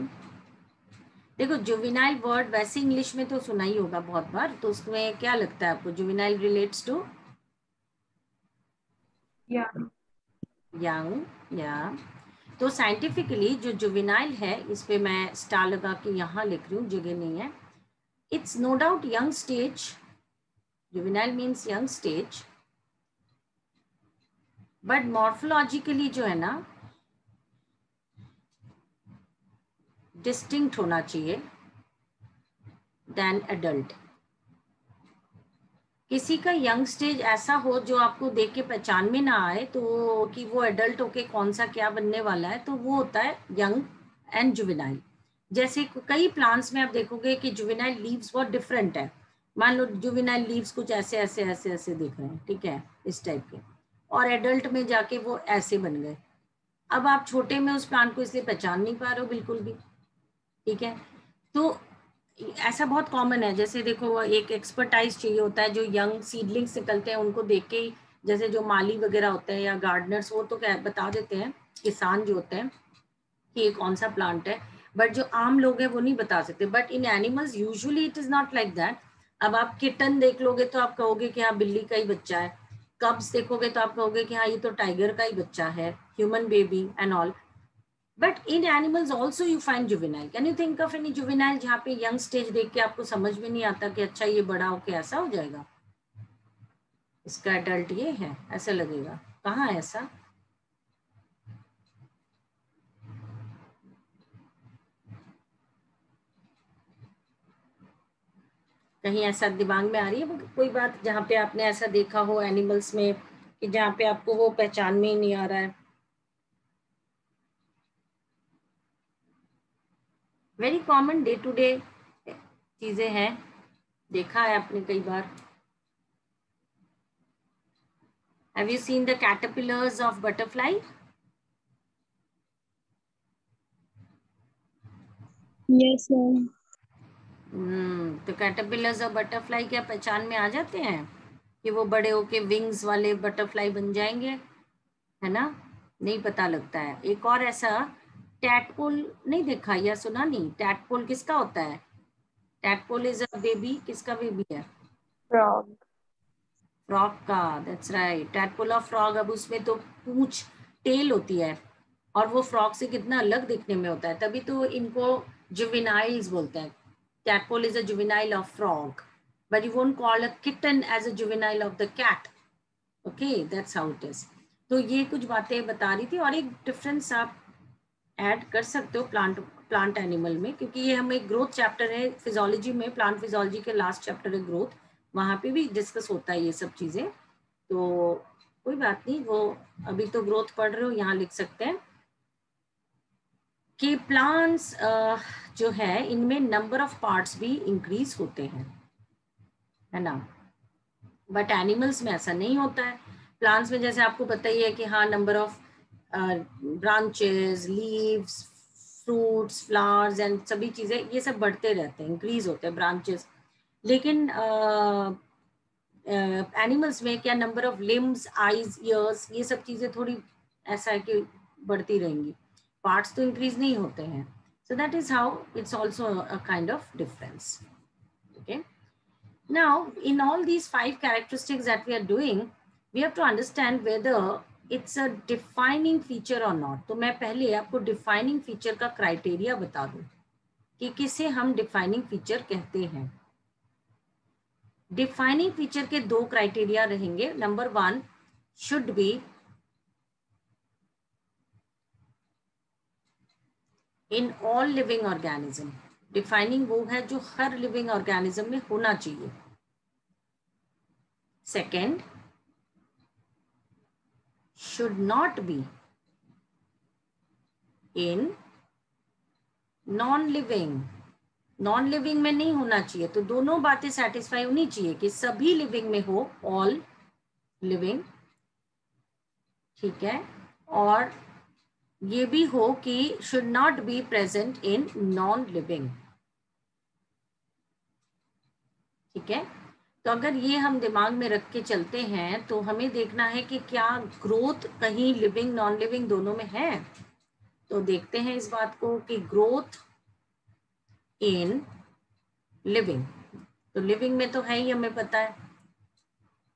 देखो जुवेनाइल वर्ड वैसे इंग्लिश में तो सुना ही होगा बहुत बार, तो उसमें क्या लगता है आपको? Juvenile relates to young. या तो साइंटिफिकली जो जुवेनाइल है, इस पे मैं स्टार लगा के यहाँ लिख रही हूँ, जगह नहीं है. It's no doubt young stage. Juvenile means young stage, but morphologically जो है ना डिस्टिंक्ट होना चाहिए देन एडल्ट. किसी का यंग स्टेज ऐसा हो जो आपको देख के पहचान में ना आए तो कि वो एडल्ट होके कौन सा क्या बनने वाला है, तो वो होता है यंग एंड जुवेनाइल. जैसे कई प्लांट्स में आप देखोगे कि जुवेनाइल लीव्स बहुत डिफरेंट है. मान लो जुवेनाइल लीव्स कुछ ऐसे ऐसे ऐसे ऐसे दिख रहे हैं, ठीक है, इस टाइप के, और एडल्ट में जाके वो ऐसे बन गए. अब आप छोटे में उस प्लांट को इसलिए पहचान नहीं पा रहे हो बिल्कुल भी, ठीक है. तो ऐसा बहुत कॉमन है. जैसे देखो एक एक्सपर्टाइज चाहिए होता है, जो यंग सीडलिंग्स निकलते हैं उनको देख के ही, जैसे जो माली वगैरह होते हैं या गार्डनर्स, वो तो क्या बता देते हैं, किसान जो होते हैं, कि ये कौन सा प्लांट है, बट जो आम लोग हैं वो नहीं बता सकते. But in animals usually it is not like that. अब आप किटन देख लोगे तो आप कहोगे कि हाँ बिल्ली का ही बच्चा है. कब्स देखोगे तो आप कहोगे कि हाँ ये तो टाइगर का ही बच्चा है, human baby and all. But in animals also you find juvenile. Can you think of any juvenile जहाँ पे young stage देख के आपको समझ में नहीं आता कि अच्छा ये बड़ा होके ऐसा हो जाएगा, इसका adult ये है, ऐसा लगेगा? कहाँ है ऐसा? कहीं ऐसा दिमाग में आ रही है कोई बात जहाँ पे आपने ऐसा देखा हो एनिमल्स में कि जहाँ पे आपको वो पहचान में ही नहीं आ रहा है? Very common day to day चीजें हैं, देखा है आपने कई बार. Have you seen the caterpillars of butterfly? Yes, ma'am. तो कैटरपिलर्स और बटरफ्लाई क्या पहचान में आ जाते हैं कि वो बड़े होके विंग्स वाले बटरफ्लाई बन जाएंगे, है ना? नहीं पता लगता है. एक और ऐसा टैडपोल नहीं देखा या सुना? नहीं. टैडपोल किसका होता है? Tadpole is a baby. किसका बेबी है? Frog. फ्रॉग का. That's right, tadpole of frog. अब उसमें तो पूंछ, टेल होती है, और वो फ्रॉग से कितना अलग दिखने में होता है, तभी तो इनको जुवेनाइल्स बोलते हैं. Tadpole is a juvenile of frog, but you won't call a kitten as a juvenile of the cat. Okay, that's how it is. तो ये कुछ बातें बता रही थी, और एक डिफरेंस आप ऐड कर सकते हो प्लांट एनिमल में, क्योंकि ये हम एक ग्रोथ चैप्टर है फिजियोलॉजी में, प्लांट फिजियोलॉजी के लास्ट चैप्टर है ग्रोथ, वहाँ पे भी डिस्कस होता है ये सब चीज़ें. तो कोई बात नहीं, वो अभी तो ग्रोथ पढ़ रहे हो, यहाँ लिख सकते हैं कि प्लांट्स जो है इनमें नंबर ऑफ पार्ट्स भी इंक्रीज होते हैं, है ना? बट एनिमल्स में ऐसा नहीं होता है. प्लांट्स में जैसे आपको पता ही है कि हाँ number of branches, leaves, fruits, flowers and सभी चीजें ये सब बढ़ते रहते हैं, इंक्रीज होते हैं ब्रांचेस. लेकिन एनिमल्स में क्या number of limbs, eyes, years, ये सब चीजें थोड़ी ऐसा है कि बढ़ती रहेंगी, पार्ट्स तो इंक्रीज नहीं होते हैं. So that is how it's also a kind of difference. Okay. Now, in all these 5 characteristics that we are doing, we have to understand whether it's a defining feature or not. तो मैं पहले आपको defining feature का criteria बता दूं कि किसे हम defining feature कहते हैं. Defining feature के 2 criteria रहेंगे. Number 1 should be in all living organism. Defining वो है जो हर लिविंग ऑर्गेनिज्म में होना चाहिए. Second, should not be in non living. Non living में नहीं होना चाहिए. तो दोनों बातें सेटिस्फाई होनी चाहिए कि सभी लिविंग में हो, ऑल लिविंग, ठीक है, और ये भी हो कि should not be present in non living. ठीक है, तो अगर ये हम दिमाग में रख के चलते हैं तो हमें देखना है कि क्या ग्रोथ कहीं लिविंग नॉन लिविंग दोनों में है। तो देखते हैं इस बात को कि ग्रोथ इन लिविंग, तो लिविंग में तो है ही, हमें पता है,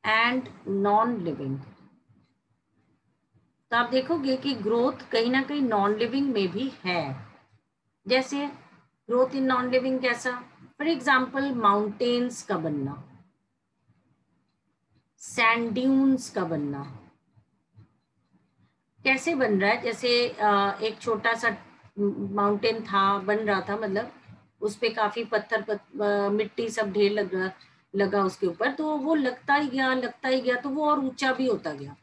एंड नॉन लिविंग। तो आप देखोगे कि ग्रोथ कहीं ना कहीं नॉन लिविंग में भी है। जैसे ग्रोथ इन नॉन लिविंग कैसा, फॉर एग्जाम्पल माउंटेन्स का बनना, सैंड ड्यून्स का बनना। कैसे बन रहा है, जैसे एक छोटा सा माउंटेन था, बन रहा था, मतलब उस पे काफी मिट्टी सब ढेर लगा उसके ऊपर, तो वो लगता ही गया, तो वो और ऊंचा भी होता गया,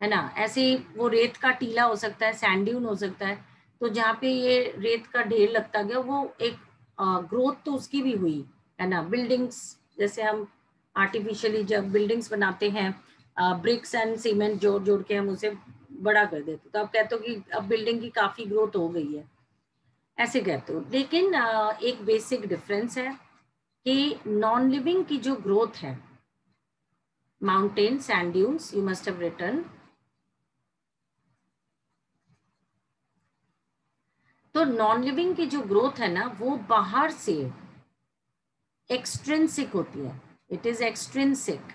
है ना। ऐसे ही वो रेत का टीला हो सकता है, सैंड ड्यून हो सकता है। तो जहाँ पे ये रेत का ढेर लगता गया, वो एक ग्रोथ तो उसकी भी हुई, है ना। बिल्डिंग्स, जैसे हम आर्टिफिशियली जब बिल्डिंग्स बनाते हैं, ब्रिक्स एंड सीमेंट जोड़ जोड़ के हम उसे बड़ा कर देते, तो आप कहते हो कि अब बिल्डिंग की काफी ग्रोथ हो गई है, ऐसे कहते हो। लेकिन एक बेसिक डिफरेंस है कि नॉन लिविंग की जो ग्रोथ है, mountain, sand dunes, you must have written, तो नॉन लिविंग की जो ग्रोथ है ना, वो बाहर से एक्सट्रिंसिक होती है, it is extrinsic.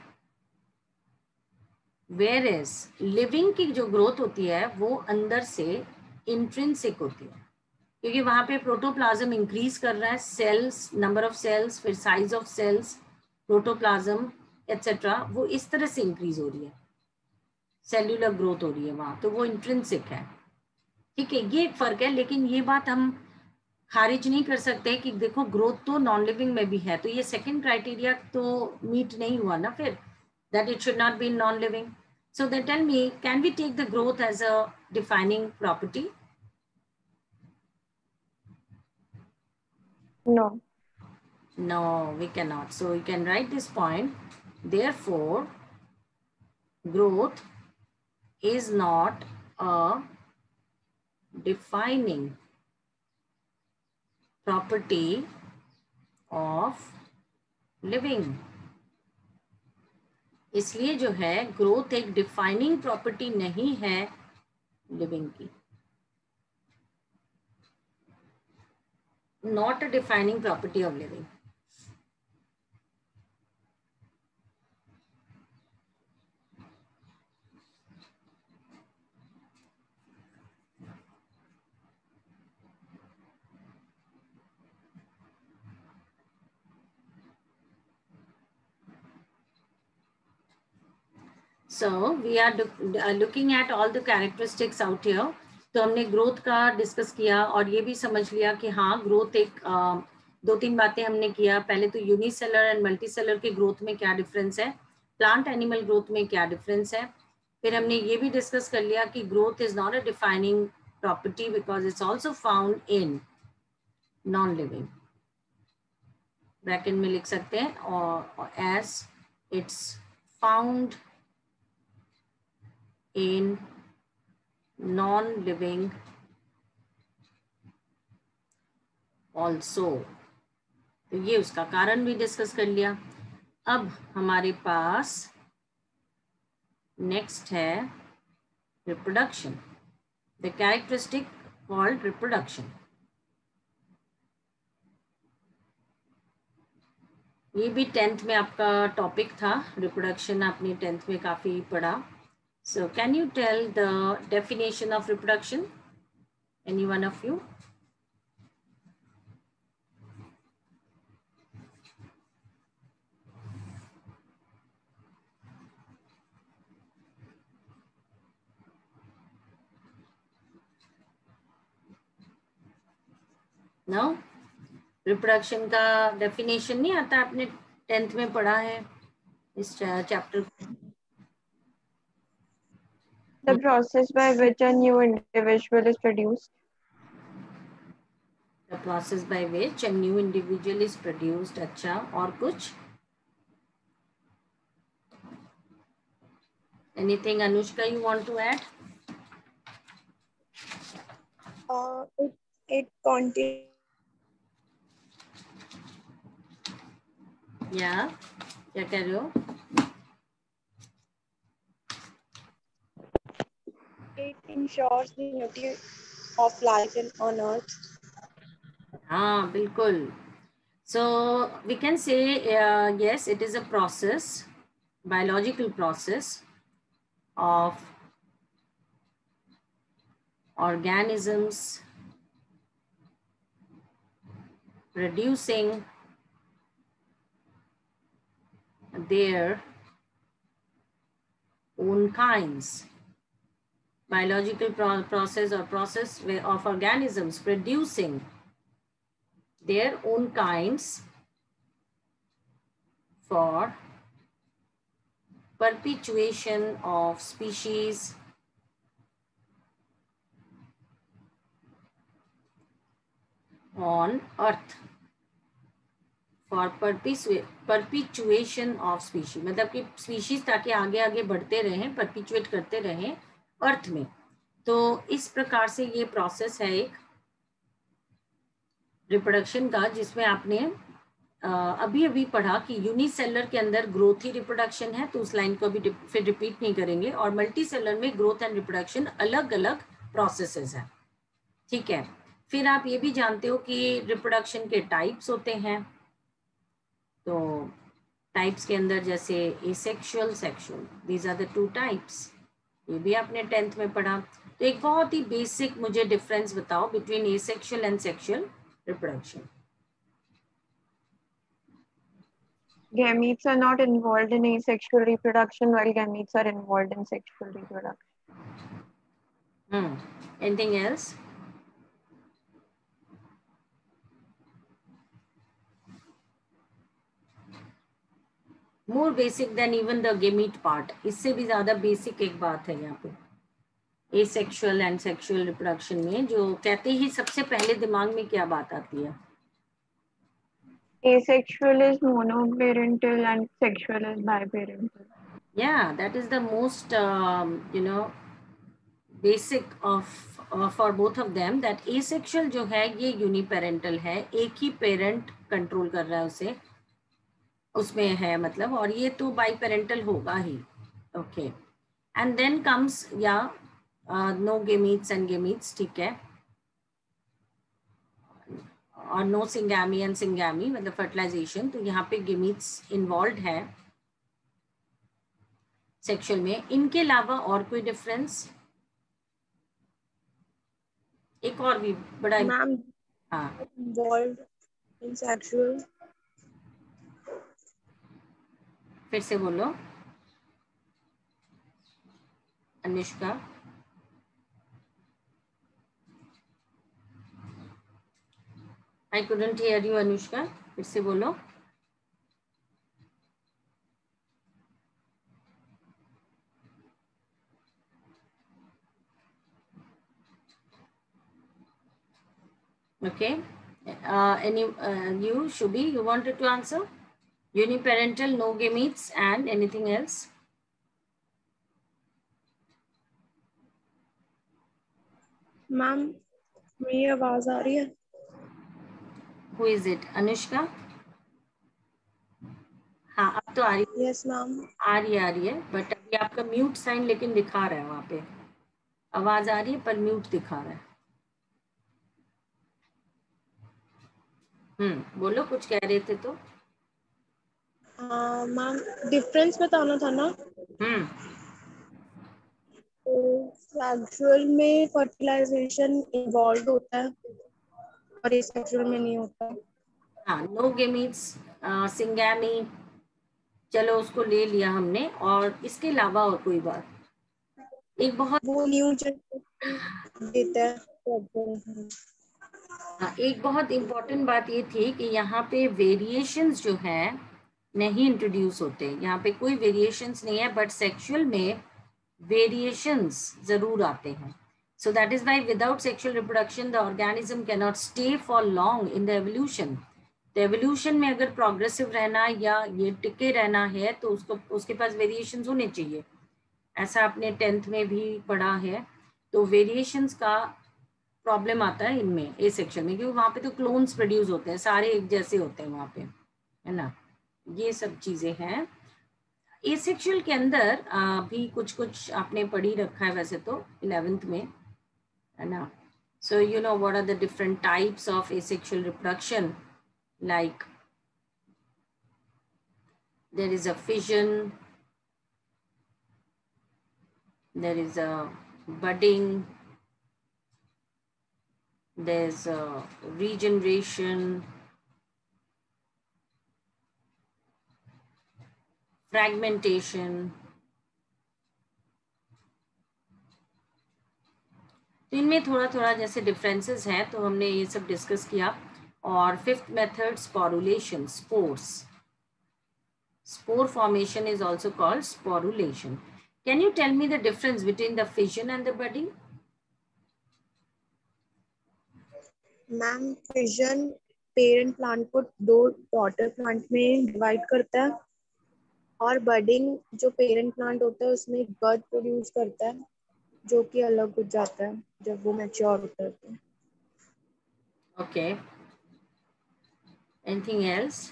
Whereas living की जो ग्रोथ होती है वो अंदर से इंट्रिंसिक होती है, क्योंकि वहां पे प्रोटोप्लाज्म इंक्रीज कर रहा है, सेल्स, नंबर ऑफ सेल्स, फिर size of cells, protoplasm etcetera, वो इस तरह से इंक्रीज हो रही है, सेल्यूलर ग्रोथ हो रही है वहां, तो वो इंट्रिंसिक है। ठीक है, ये एक फर्क है, लेकिन ये बात हम खारिज नहीं कर सकते कि देखो ग्रोथ तो नॉन लिविंग में भी है, तो ये सेकंड क्राइटेरिया तो मीट नहीं हुआ ना फिर, that it should not be in non living. So they tell me, can we take the growth as a defining property? No. No, we cannot. So we can write this point. Therefore, growth is not a defining property of living. इसलिए जो है growth एक defining property नहीं है living की, not a defining property of living. So we are looking at all the characteristics out here. तो हमने growth का डिस्कस किया और ये भी समझ लिया कि हाँ ग्रोथ एक दो तीन बातें हमने किया। पहले तो यूनिसेलर एंड मल्टीसेलर के ग्रोथ में क्या डिफरेंस है, प्लांट एनिमल ग्रोथ में क्या डिफरेंस है। फिर हमने ये भी डिस्कस कर लिया कि growth is not a defining property because it's also found in non living, bracket में लिख सकते हैं, और as it's found in non-living also। तो ये उसका कारण भी डिस्कस कर लिया। अब हमारे पास नेक्स्ट है reproduction, the characteristic called reproduction. ये भी 10th में आपका टॉपिक था, रिप्रोडक्शन आपने 10th में काफी पढ़ा। So can you tell the definition of reproduction? Any one of you? No? Reproduction का डेफिनेशन नहीं आता, आपने 10th में पढ़ा है इस chapter. The process by which a new individual is produced. The process by which a new individual is produced। अच्छा, और कुछ? Anything, Anushka, you want to add? It contains Yeah, क्या कह रहे हो? it ensures the unity of life on earth. हाँ, बिल्कुल. So we can say yes, it is a process, biological process of organisms producing their own kinds. Biological process or process of organisms producing their own kinds for perpetuation of species on earth. For perpetuation of species, मतलब कि species ताकि आगे आगे बढ़ते रहें, perpetuate करते रहें अर्थ में. तो इस प्रकार से ये प्रोसेस है एक रिप्रोडक्शन का, जिसमें आपने अभी अभी पढ़ा कि यूनिसेलर के अंदर ग्रोथ ही रिप्रोडक्शन है, तो उस लाइन को अभी फिर रिपीट नहीं करेंगे. और मल्टी सेलर में ग्रोथ एंड रिप्रोडक्शन अलग अलग प्रोसेसेस हैं. ठीक है. फिर आप ये भी जानते हो कि रिप्रोडक्शन के टाइप्स होते हैं. तो टाइप्स के अंदर जैसे asexual, sexual, these are the two types. ये भी आपने 10th में पढ़ा. तो एक बहुत ही बेसिक मुझे डिफरेंस बताओ between asexual and sexual reproduction. Gametes are not involved in asexual reproduction, while gametes are involved in sexual reproduction. Anything else? More basic than even the gamete part. इससे भी ज्यादा बेसिक एक बात है यहाँ पे एसेक्सुअल एंड सेक्सुअल रिप्रोडक्शन में, जो कहते ही सबसे पहले दिमाग में क्या बात आती है? Asexual is monoparental and sexual is biparental. Yeah, that is the most basic of for both of them, that asexual जो है ये यूनिपेरेंटल है, एक ही पेरेंट कंट्रोल कर रहा है उसे, उसमें है मतलब, और ये तो बाइपेरेंटल होगा ही. ओके. एंड देन कम्स या नो गेमीट्स एंड गेमीट्स. ठीक है. और नो सिंगैमी एंड सिंगैमी मतलब फर्टिलाइजेशन. तो यहाँ पे गेमीट्स इन्वॉल्व है सेक्सुअल में. इनके अलावा और कोई डिफरेंस? एक और भी बड़ा. मैम, हाँ, involved in sexual. फिर से बोलो Anushka. I couldn't hear you, Anushka. फिर से बोलो. Okay. You, Shubhi, you wanted to answer? Uniparental, no gametes, and anything else? Ma'am, मेरी आवाज आ रही है? Who is it? अनुष्का? हाँ, अब तो आ रही है. Yes ma'am. आ रही है, बट अभी आपका म्यूट साइन लेकिन दिखा रहा है वहां पे. आवाज आ रही है पर म्यूट दिखा रहा है. बोलो, कुछ कह रहे थे तो. मैम, डिफरेंस बताना था ना. तो सेक्सुअल में फर्टिलाइजेशन इन्वॉल्व होता है और एसेक्सुअल में नहीं होता. हाँ, नो गेमीट्स, सिंगैमी, चलो उसको ले लिया हमने. और इसके अलावा और कोई बात? एक बहुत वो न्यू देता है. एक बहुत इम्पोर्टेंट बात ये थी कि यहाँ पे वेरिएशंस जो हैं नहीं इंट्रोड्यूस होते. यहाँ पे कोई वेरिएशंस नहीं है, बट सेक्सुअल में वेरिएशंस जरूर आते हैं. So that is why without sexual reproduction the organism can not stay for long in the evolution. तो एवोल्यूशन में अगर प्रोग्रेसिव रहना या ये टिके रहना है तो उसको उसके पास वेरिएशंस होने चाहिए. ऐसा आपने 10th में भी पढ़ा है। तो वेरिएशंस का प्रॉब्लम आता है इनमें, ए सेक्शन में, क्योंकि वहाँ पे तो क्लोन्स प्रोड्यूस होते हैं, सारे एक जैसे होते हैं वहाँ पे, है ना। ये सब चीजें हैं। एसेक्सुअल के अंदर भी कुछ कुछ आपने पढ़ी रखा है वैसे तो 11th में, है ना। So you know what are the different types of asexual reproduction, like there is a fission, there is a budding, there's a regeneration, fragmentation। तो इनमें थोड़ा थोड़ा जैसे डिफरेंसेस हैं, तो हमने ये सब डिस्कस किया। और fifth method sporulation, spores, spore formation is also called sporulation। Can you tell me the difference between the fission and the budding? Ma'am fission parent plant को 2 डॉटर प्लांट में डिवाइड करता है, और बडिंग जो parent plant होता है उसमें एक बड प्रोड्यूस करता है जो कि अलग हो जाता है जब वो मैच्योर होता है तो। Okay, anything else?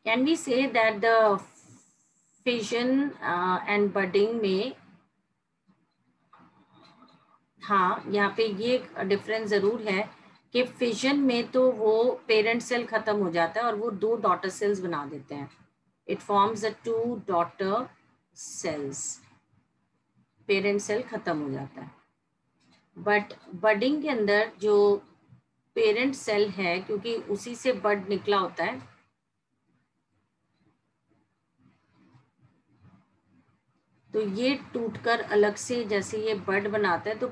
Can we say that the fission and budding में, हाँ यहाँ पे ये डिफरेंस जरूर है कि फिजन में तो वो पेरेंट सेल खत्म हो जाता है और वो 2 डॉटर सेल्स बना देते हैं। It forms a 2 daughter cells, parent cell खत्म हो जाता है। बट बडिंग के अंदर जो पेरेंट सेल है, क्योंकि उसी से बड निकला होता है, तो ये टूटकर अलग से जैसे ये बड बनाता है, तो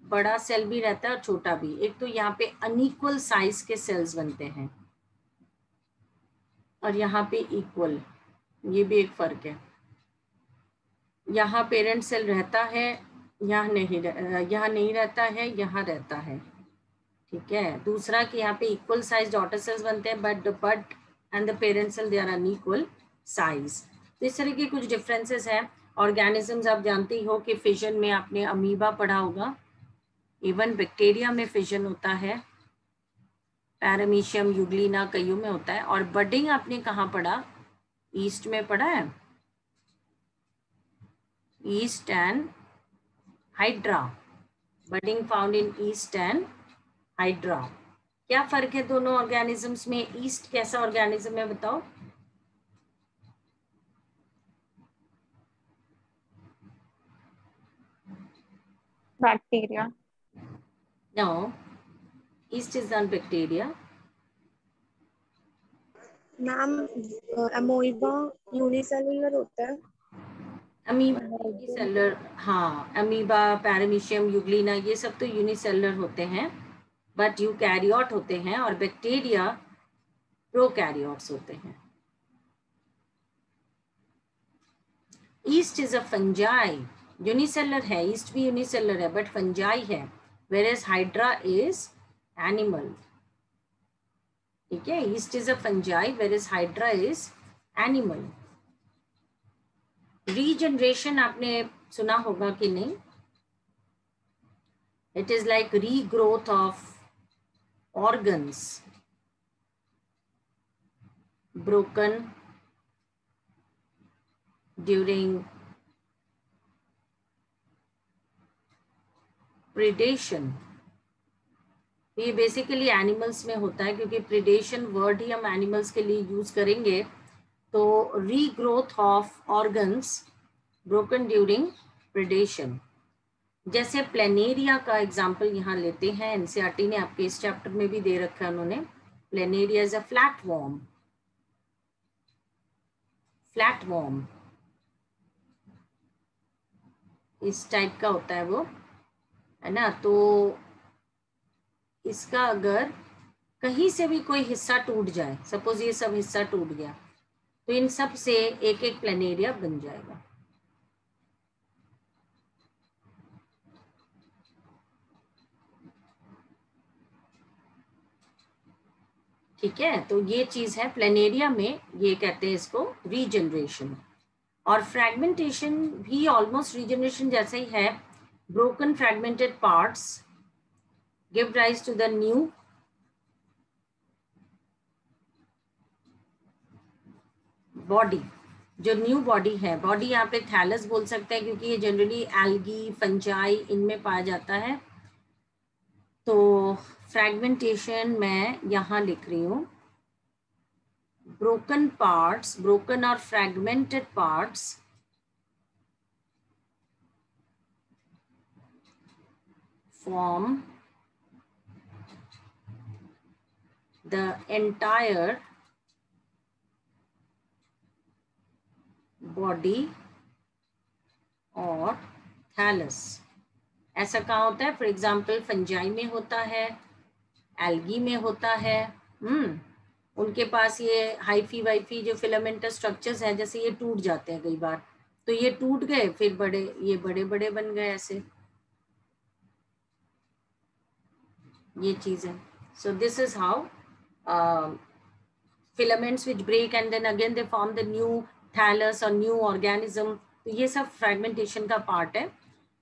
बड़ा सेल भी रहता है और छोटा भी। एक तो यहाँ पे अनइक्वल साइज के सेल्स बनते हैं और यहाँ पे इक्वल, ये भी एक फर्क है। यहाँ पेरेंट सेल रहता है, यहाँ नहीं रहता है, यहाँ रहता है, ठीक है। दूसरा कि यहाँ पे इक्वल साइज डॉटर सेल्स बनते हैं, but the bud and the parent cell they are unequal size. तो इस तरह के कुछ डिफरेंसेस हैं। ऑर्गेनिजम्स आप जानते ही हो कि फिजन में आपने अमीबा पढ़ा होगा, इवन बैक्टीरिया में फिजन होता है, पैरामीशियम यूग्लिना कईयों में होता है। और बडिंग आपने कहाँ पढ़ा? ईस्ट में पढ़ा है, east and hydra, budding found in east and hydra. क्या फर्क है दोनों ऑर्गेनिजम्स में? ईस्ट कैसा ऑर्गेनिज्म है बताओ? Bacteria. No, yeast is not bacteria. Ma'am amoeba unicellular होता है। अमीबा यूनिसेलुलर, हाँ, अमीबा, पैरामीशियम यूग्लिना ये सब तो यूनिसेलुलर होते हैं, बट यूकैरियोट होते हैं, और बैक्टीरिया प्रोकैरियोट्स होते हैं। East is a fungi, unicellular है, ईस्ट भी यूनिसेलुलर है बट फंजाई है, वेयरएज हाइड्रा इज एनिमल, ठीक है। East is a fungi whereas hydra is animal. Regeneration आपने सुना होगा कि नहीं? It is like regrowth of organs broken during predation। ये बेसिकली एनिमल्स में होता है, क्योंकि प्रिडेशन वर्ड ही हम एनिमल्स के लिए यूज करेंगे। तो regrowth of organs broken during predation. जैसे प्लेनेरिया का एग्जाम्पल यहाँ लेते हैं, एनसीईआरटी ने आपके इस चैप्टर में भी दे रखा है उन्होंने। Planaria is a flat warm, flat warm इस टाइप का होता है वो, है ना। तो इसका अगर कहीं से भी कोई हिस्सा टूट जाए, सपोज ये सब हिस्सा टूट गया, तो इन सब से एक एक प्लेनेरिया बन जाएगा। ठीक है, तो ये चीज है प्लेनेरिया में, ये कहते हैं इसको रीजनरेशन। और फ्रैगमेंटेशन भी ऑलमोस्ट रीजनरेशन जैसा ही है। Broken fragmented parts give rise to the new body. जो न्यू बॉडी है, बॉडी यहाँ पे थैलस बोल सकते हैं क्योंकि ये जनरली एल्गी, फंजाई इनमें पाया जाता है। तो फ्रैगमेंटेशन मैं यहाँ लिख रही हूँ, broken parts, broken or fragmented parts form the entire body or thallus। ऐसा कहाँ होता है? फॉर एग्जाम्पल फंजाई में होता है, एल्गी में होता है। उनके पास ये हाइफी वाइफी जो फिलामेंटस स्ट्रक्चर्स हैं, जैसे ये टूट जाते हैं कई बार, तो ये टूट गए, फिर ये बड़े बड़े बन गए ऐसे, ये चीज है। So this is how filaments which break and then again they form the new thallus or new organism। तो ये सब फ्रैगमेंटेशन का पार्ट है।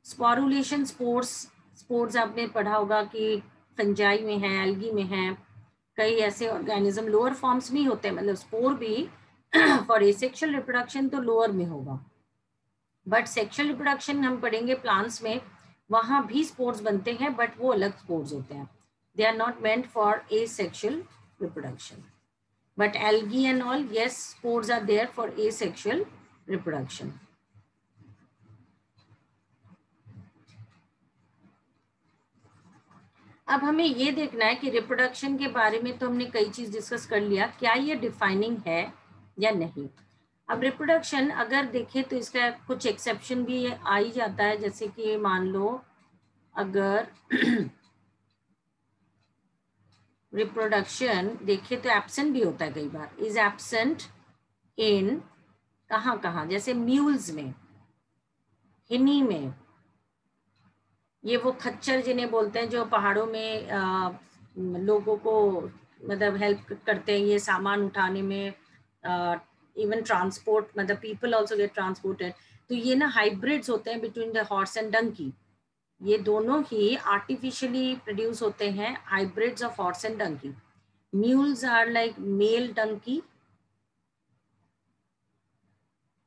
स्पोरुलेशन, स्पोर्स आपने पढ़ा होगा कि फंजाई में है, एल्गी में है, कई ऐसे ऑर्गेनिज्म लोअर फॉर्म्स में होते हैं, मतलब स्पोर भी फॉर एसेक्सुअल रिप्रोडक्शन तो लोअर में होगा, बट सेक्सुअल रिप्रोडक्शन हम पढ़ेंगे प्लांट्स में, वहां भी स्पोर्स बनते हैं, बट वो अलग स्पोर्स होते हैं, they are not meant for asexual reproduction। But algae and all, yes, spores are there for asexual reproduction। अब हमें ये देखना है कि रिप्रोडक्शन के बारे में तो हमने कई चीज डिस्कस कर लिया, क्या ये डिफाइनिंग है या नहीं। अब रिप्रोडक्शन अगर देखें तो इसका कुछ एक्सेप्शन भी आ ही जाता है, जैसे कि मान लो अगर रिप्रोडक्शन देखे तो एब्सेंट भी होता है कई बार, इज एब्सेंट इन कहाँ कहाँ, जैसे म्यूल्स में, हिनी में, ये वो खच्चर जिन्हें बोलते हैं जो पहाड़ों में लोगों को मतलब हेल्प करते हैं ये सामान उठाने में, इवन ट्रांसपोर्ट, मतलब पीपल आल्सो गेट ट्रांसपोर्टेड। तो ये ना हाइब्रिड्स होते हैं between the horse and donkey, ये दोनों ही आर्टिफिशियली प्रोड्यूस होते हैं, hybrids of horse and donkey. Mules are like male donkey,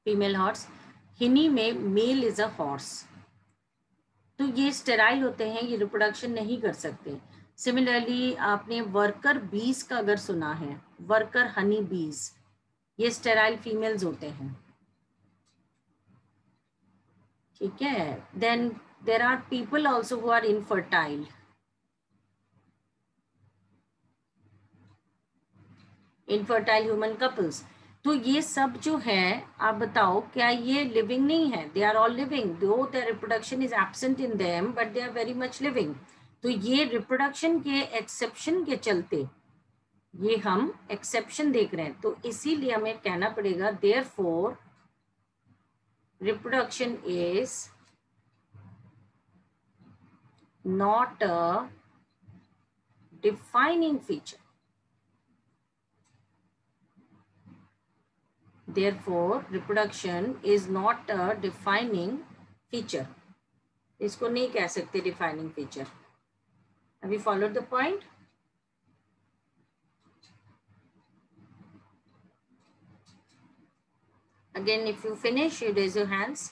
female horse. Hinny में मेल इज अ हॉर्स। तो ये स्टेराइल होते हैं, ये रिप्रोडक्शन नहीं कर सकते। सिमिलरली आपने वर्कर बीज का अगर सुना है, वर्कर हनी बीज, ये स्टेराइल फीमेल्स होते हैं, ठीक है। Then there are people also who are infertile, infertile human couples. तो ये सब जो है, आप बताओ क्या ये लिविंग नहीं है? They are all living, though their reproduction is absent in them, but they are very much living. तो ये रिप्रोडक्शन के एक्सेप्शन के चलते ये हम एक्सेप्शन देख रहे हैं, तो इसीलिए हमें कहना पड़ेगा therefore reproduction is not a defining feature. Therefore, reproduction is not a defining feature। इसको नहीं कह सकते defining feature। Have you followed the point? Again, if you finish, you raise your hands.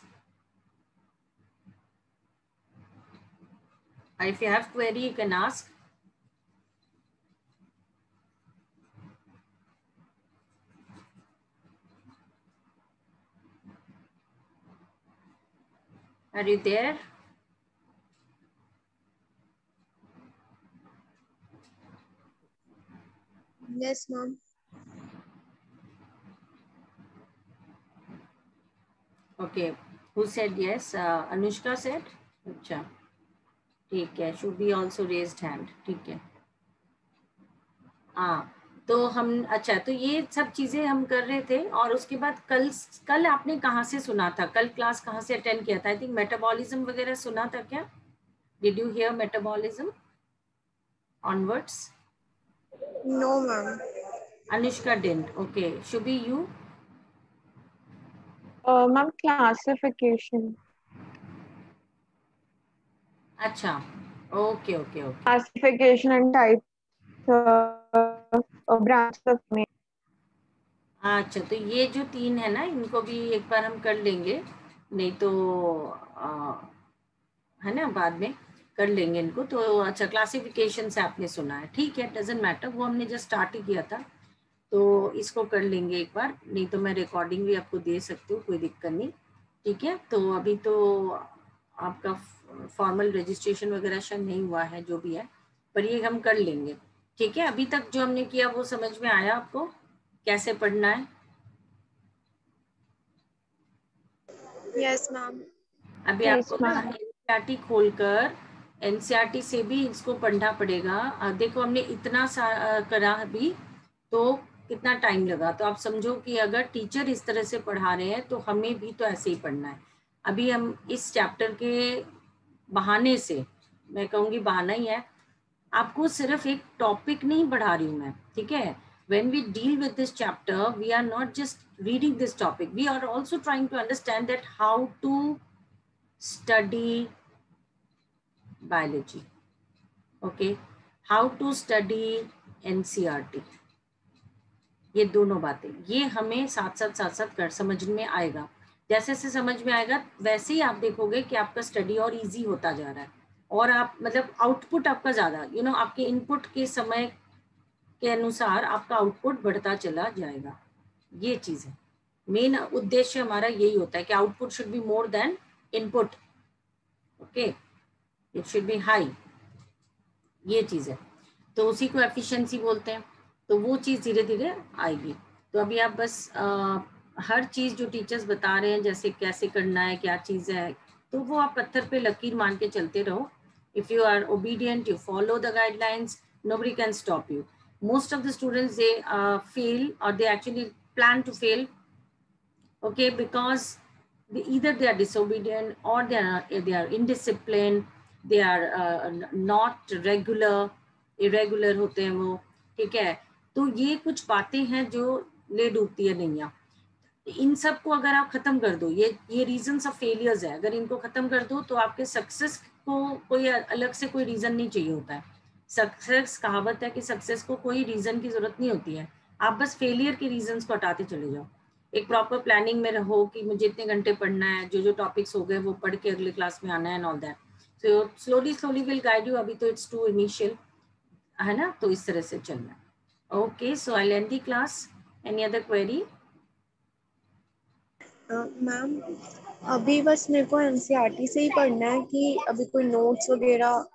Or if you have query, you can ask. Are you there? Yes, ma'am. Okay. Who said yes? Anushka said? अच्छा, ठीक है। Should be also raised hand, ठीक है। हाँ, तो हम, अच्छा, तो ये सब चीजें हम कर रहे थे, और उसके बाद कल आपने कहाँ से सुना था? कल क्लास कहाँ से अटेंड किया था? आई थिंक मेटाबॉलिज्म वगैरह सुना था क्या? Did you here metabolism onwards? No, ma'am. Anushka didn't. Okay. Shubhi, you? Ma'am, classification. अच्छा. Okay, okay, okay. Classification and types of branches of me. अच्छा, तो ये जो 3 है ना, इनको भी एक बार हम कर लेंगे, नहीं तो है ना, बाद में कर लेंगे इनको। तो अच्छा, क्लासिफिकेशन से आपने सुना है, ठीक है, डजेंट मैटर, वो हमने जस्ट स्टार्ट ही किया था, तो इसको कर लेंगे एक बार, नहीं तो मैं रिकॉर्डिंग भी आपको दे सकती हूँ, कोई दिक्कत नहीं। ठीक है, तो अभी तो आपका फॉर्मल रजिस्ट्रेशन वगैरह शायद नहीं हुआ है, जो भी है, पर ये हम कर लेंगे। ठीक है, अभी तक जो हमने किया वो समझ में आया आपको, कैसे पढ़ना है? Yes ma'am. अभी Yes, आपको ना ma'am. एनसीईआरटी खोलकर एनसीईआरटी से भी इसको पढ़ना पड़ेगा। देखो हमने इतना करा अभी, तो कितना टाइम लगा, तो आप समझो कि अगर टीचर इस तरह से पढ़ा रहे हैं तो हमें भी तो ऐसे ही पढ़ना है। अभी हम इस चैप्टर के बहाने से, मैं कहूँगी बहाना ही है, आपको सिर्फ एक टॉपिक नहीं पढ़ा रही हूँ मैं, ठीक है। when we deal with this chapter, we are not just reading this topic, we are also trying to understand that how to study biology, okay, how to study NCERT, ये दोनों बातें ये हमें साथ साथ कर समझ में आएगा। जैसे जैसे समझ में आएगा वैसे ही आप देखोगे कि आपका स्टडी और इजी होता जा रहा है, और आप मतलब आउटपुट आपका ज्यादा, आपके इनपुट के समय के अनुसार आपका आउटपुट बढ़ता चला जाएगा। ये चीज है, मेन उद्देश्य हमारा यही होता है कि output should be more than input, okay, it should be high, ये चीज है, तो उसी को एफिशिएंसी बोलते हैं। तो वो चीज धीरे धीरे आएगी। तो अभी आप बस हर चीज जो टीचर्स बता रहे हैं, जैसे कैसे करना है, क्या चीज है, तो वो आप पत्थर पे लकीर मान के चलते रहो। If you are obedient, you follow the guidelines, nobody can stop you. Most of the students, they fail, or they actually plan to fail, okay, because either they are disobedient, or they are indisciplined, they are not regular, irregular होते हैं वो, ठीक है। तो ये कुछ बातें हैं जो ले डूबती है नैया। इन सब को अगर आप खत्म कर दो, ये रीजंस ऑफ फेलियर्स है, अगर इनको खत्म कर दो तो आपके सक्सेस को कोई अलग से कोई रीजन नहीं चाहिए होता है। सक्सेस, कहावत है कि सक्सेस को कोई रीजन की जरूरत नहीं होती है, आप बस फेलियर के रीजंस को हटाते चले जाओ। एक प्रॉपर प्लानिंग में रहो कि मुझे इतने घंटे पढ़ना है, जो जो टॉपिक्स हो गए वो पढ़ के अगले क्लास में आना है and all that. So slowly slowly will guide you, अभी तो इट्स टू इनिशियल, है ना, तो इस तरह से चलना है। Okay, so I and the class. Any other query? Ma'am अभी बस मेरे को एनसीईआरटी से ही पढ़ना है कि अभी कोई नोट्स वगैरह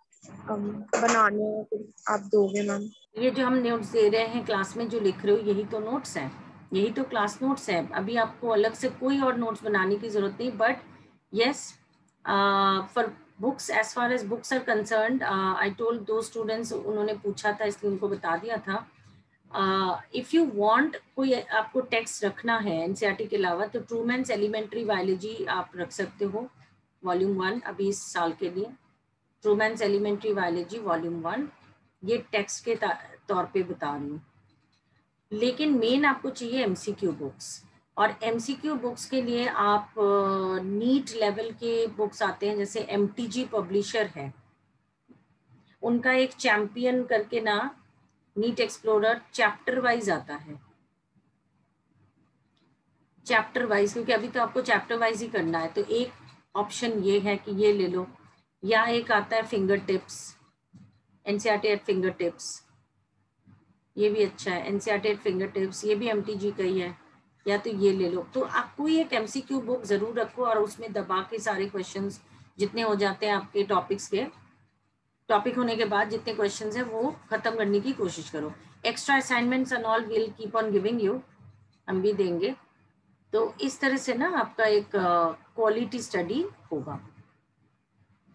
बनाने हैं तो आप दोगे मैम? ये जो हम नोट्स दे रहे हैं क्लास में, जो लिख रहे हो, यही तो नोट्स हैं, यही तो क्लास नोट्स है। अभी आपको अलग से कोई और नोट्स बनाने की जरूरत नहीं, but yes, for books, as far as books are concerned, I told दो स्टूडेंट्स, उन्होंने पूछा था इसलिए उनको बता दिया था। इफ यू वांट, कोई आपको टेक्स्ट रखना है एनसीईआरटी के अलावा, तो ट्रूमैन्स एलिमेंट्री बायोलॉजी आप रख सकते हो, वॉल्यूम 1, अभी इस साल के लिए। ट्रूमैन्स एलिमेंट्री बायोलॉजी वॉल्यूम 1, ये टेक्स्ट के तौर पे बता रही हूँ। लेकिन मेन आपको चाहिए एमसीक्यू बुक्स, और एमसीक्यू बुक्स के लिए आप नीट लेवल के बुक्स आते हैं, जैसे एमटीजी पब्लिशर है, उनका एक चैंपियन करके ना, नीट एक्सप्लोरर चैप्टर वाइज आता है, चैप्टर वाइज, क्योंकि अभी तो आपको चैप्टर वाइज ही करना है। तो एक ऑप्शन ये है कि ये ले लो, या एक आता है finger tips, NCERT eight finger tips, ये भी अच्छा है, एनसीईआरटी एट फिंगर टिप्स, ये भी एमटीजी का ही है, या तो ये ले लो। तो आप कोई एक एमसीक्यू बुक जरूर रखो, और उसमें दबा के सारे क्वेश्चंस जितने हो जाते हैं आपके टॉपिक्स के, टॉपिक होने के बाद जितने क्वेश्चंस हैं वो खत्म करने की कोशिश करो। Extra assignments and all will keep on giving you, हम भी देंगे। तो इस तरह से ना आपका एक क्वालिटी स्टडी होगा।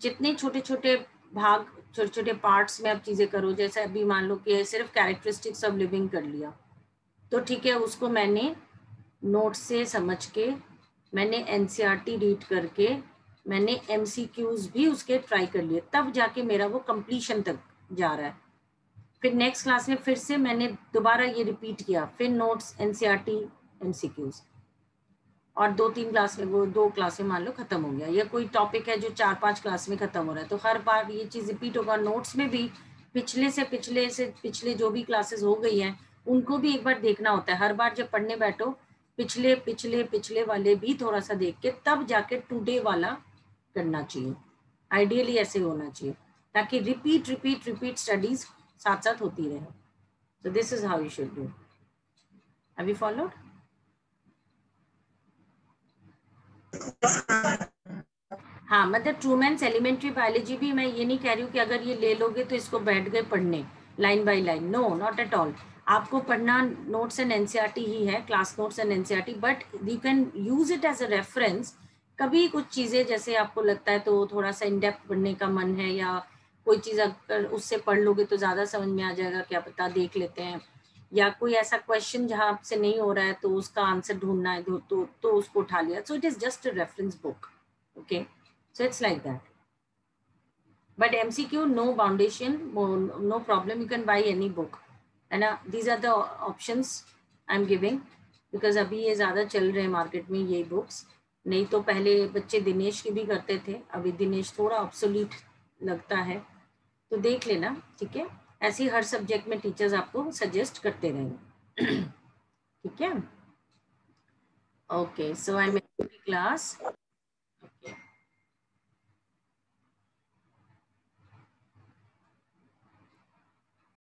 जितने छोटे छोटे भाग, छोटे छोटे पार्ट्स में आप चीजें करो, जैसे अभी मान लो कि सिर्फ कैरेक्टरिस्टिक्स ऑफ लिविंग कर लिया, तो ठीक है, उसको मैंने नोट से समझ के, मैंने एनसीईआरटी रीड करके, मैंने एमसीक्यूज भी उसके ट्राई कर लिए, तब जाके मेरा वो कंप्लीशन तक जा रहा है। फिर नेक्स्ट क्लास में फिर से मैंने दोबारा ये रिपीट किया, फिर नोट्स, एनसीईआरटी, एमसीक्यूज, और 2-3 क्लास में, वो 2 क्लासें मान लो खत्म हो गया। या कोई टॉपिक है जो 4-5 क्लास में खत्म हो रहा है, तो हर बार ये चीज रिपीट होगा। नोट्स में भी पिछले जो भी क्लासेस हो गई हैं उनको भी एक बार देखना होता है। हर बार जब पढ़ने बैठो पिछले वाले भी थोड़ा सा देख के तब जाके टुडे वाला करना चाहिए। आइडियली ऐसे होना चाहिए ताकि रिपीट स्टडीज साथ साथ होती रहे। So this is how you should do. Have you followed? हाँ, मतलब ट्रूमैन्स एलिमेंट्री बायोलॉजी भी मैं ये नहीं कह रही हूँ कि अगर ये ले लोगे तो इसको बैठ गए पढ़ने line by line, no, not at all. आपको पढ़ना नोट्स एंड एनसीईआरटी ही है, class notes and NCERT, but you can use it as a reference. कभी कुछ चीजें जैसे आपको लगता है तो थोड़ा सा इन डेप्थ पढ़ने का मन है, या कोई चीज अगर उससे पढ़ लोगे तो ज्यादा समझ में आ जाएगा, क्या पता, देख लेते हैं। या कोई ऐसा क्वेश्चन जहाँ आपसे नहीं हो रहा है तो उसका आंसर ढूंढना है तो उसको उठा लिया। So it is just a reference book, okay. So it's like that. But MCQ, no foundation, no problem. You can buy any book. And these are the options I'm giving because अभी ये ज़्यादा चल रहे हैं market में ये books. नहीं तो पहले बच्चे दिनेश की भी करते थे, अभी दिनेश थोड़ा ऑब्सोलीट लगता है, तो देख लेना, ठीक है। ऐसे ही हर सब्जेक्ट में टीचर्स आपको सजेस्ट करते रहेंगे, ठीक है। Okay, so I am in class.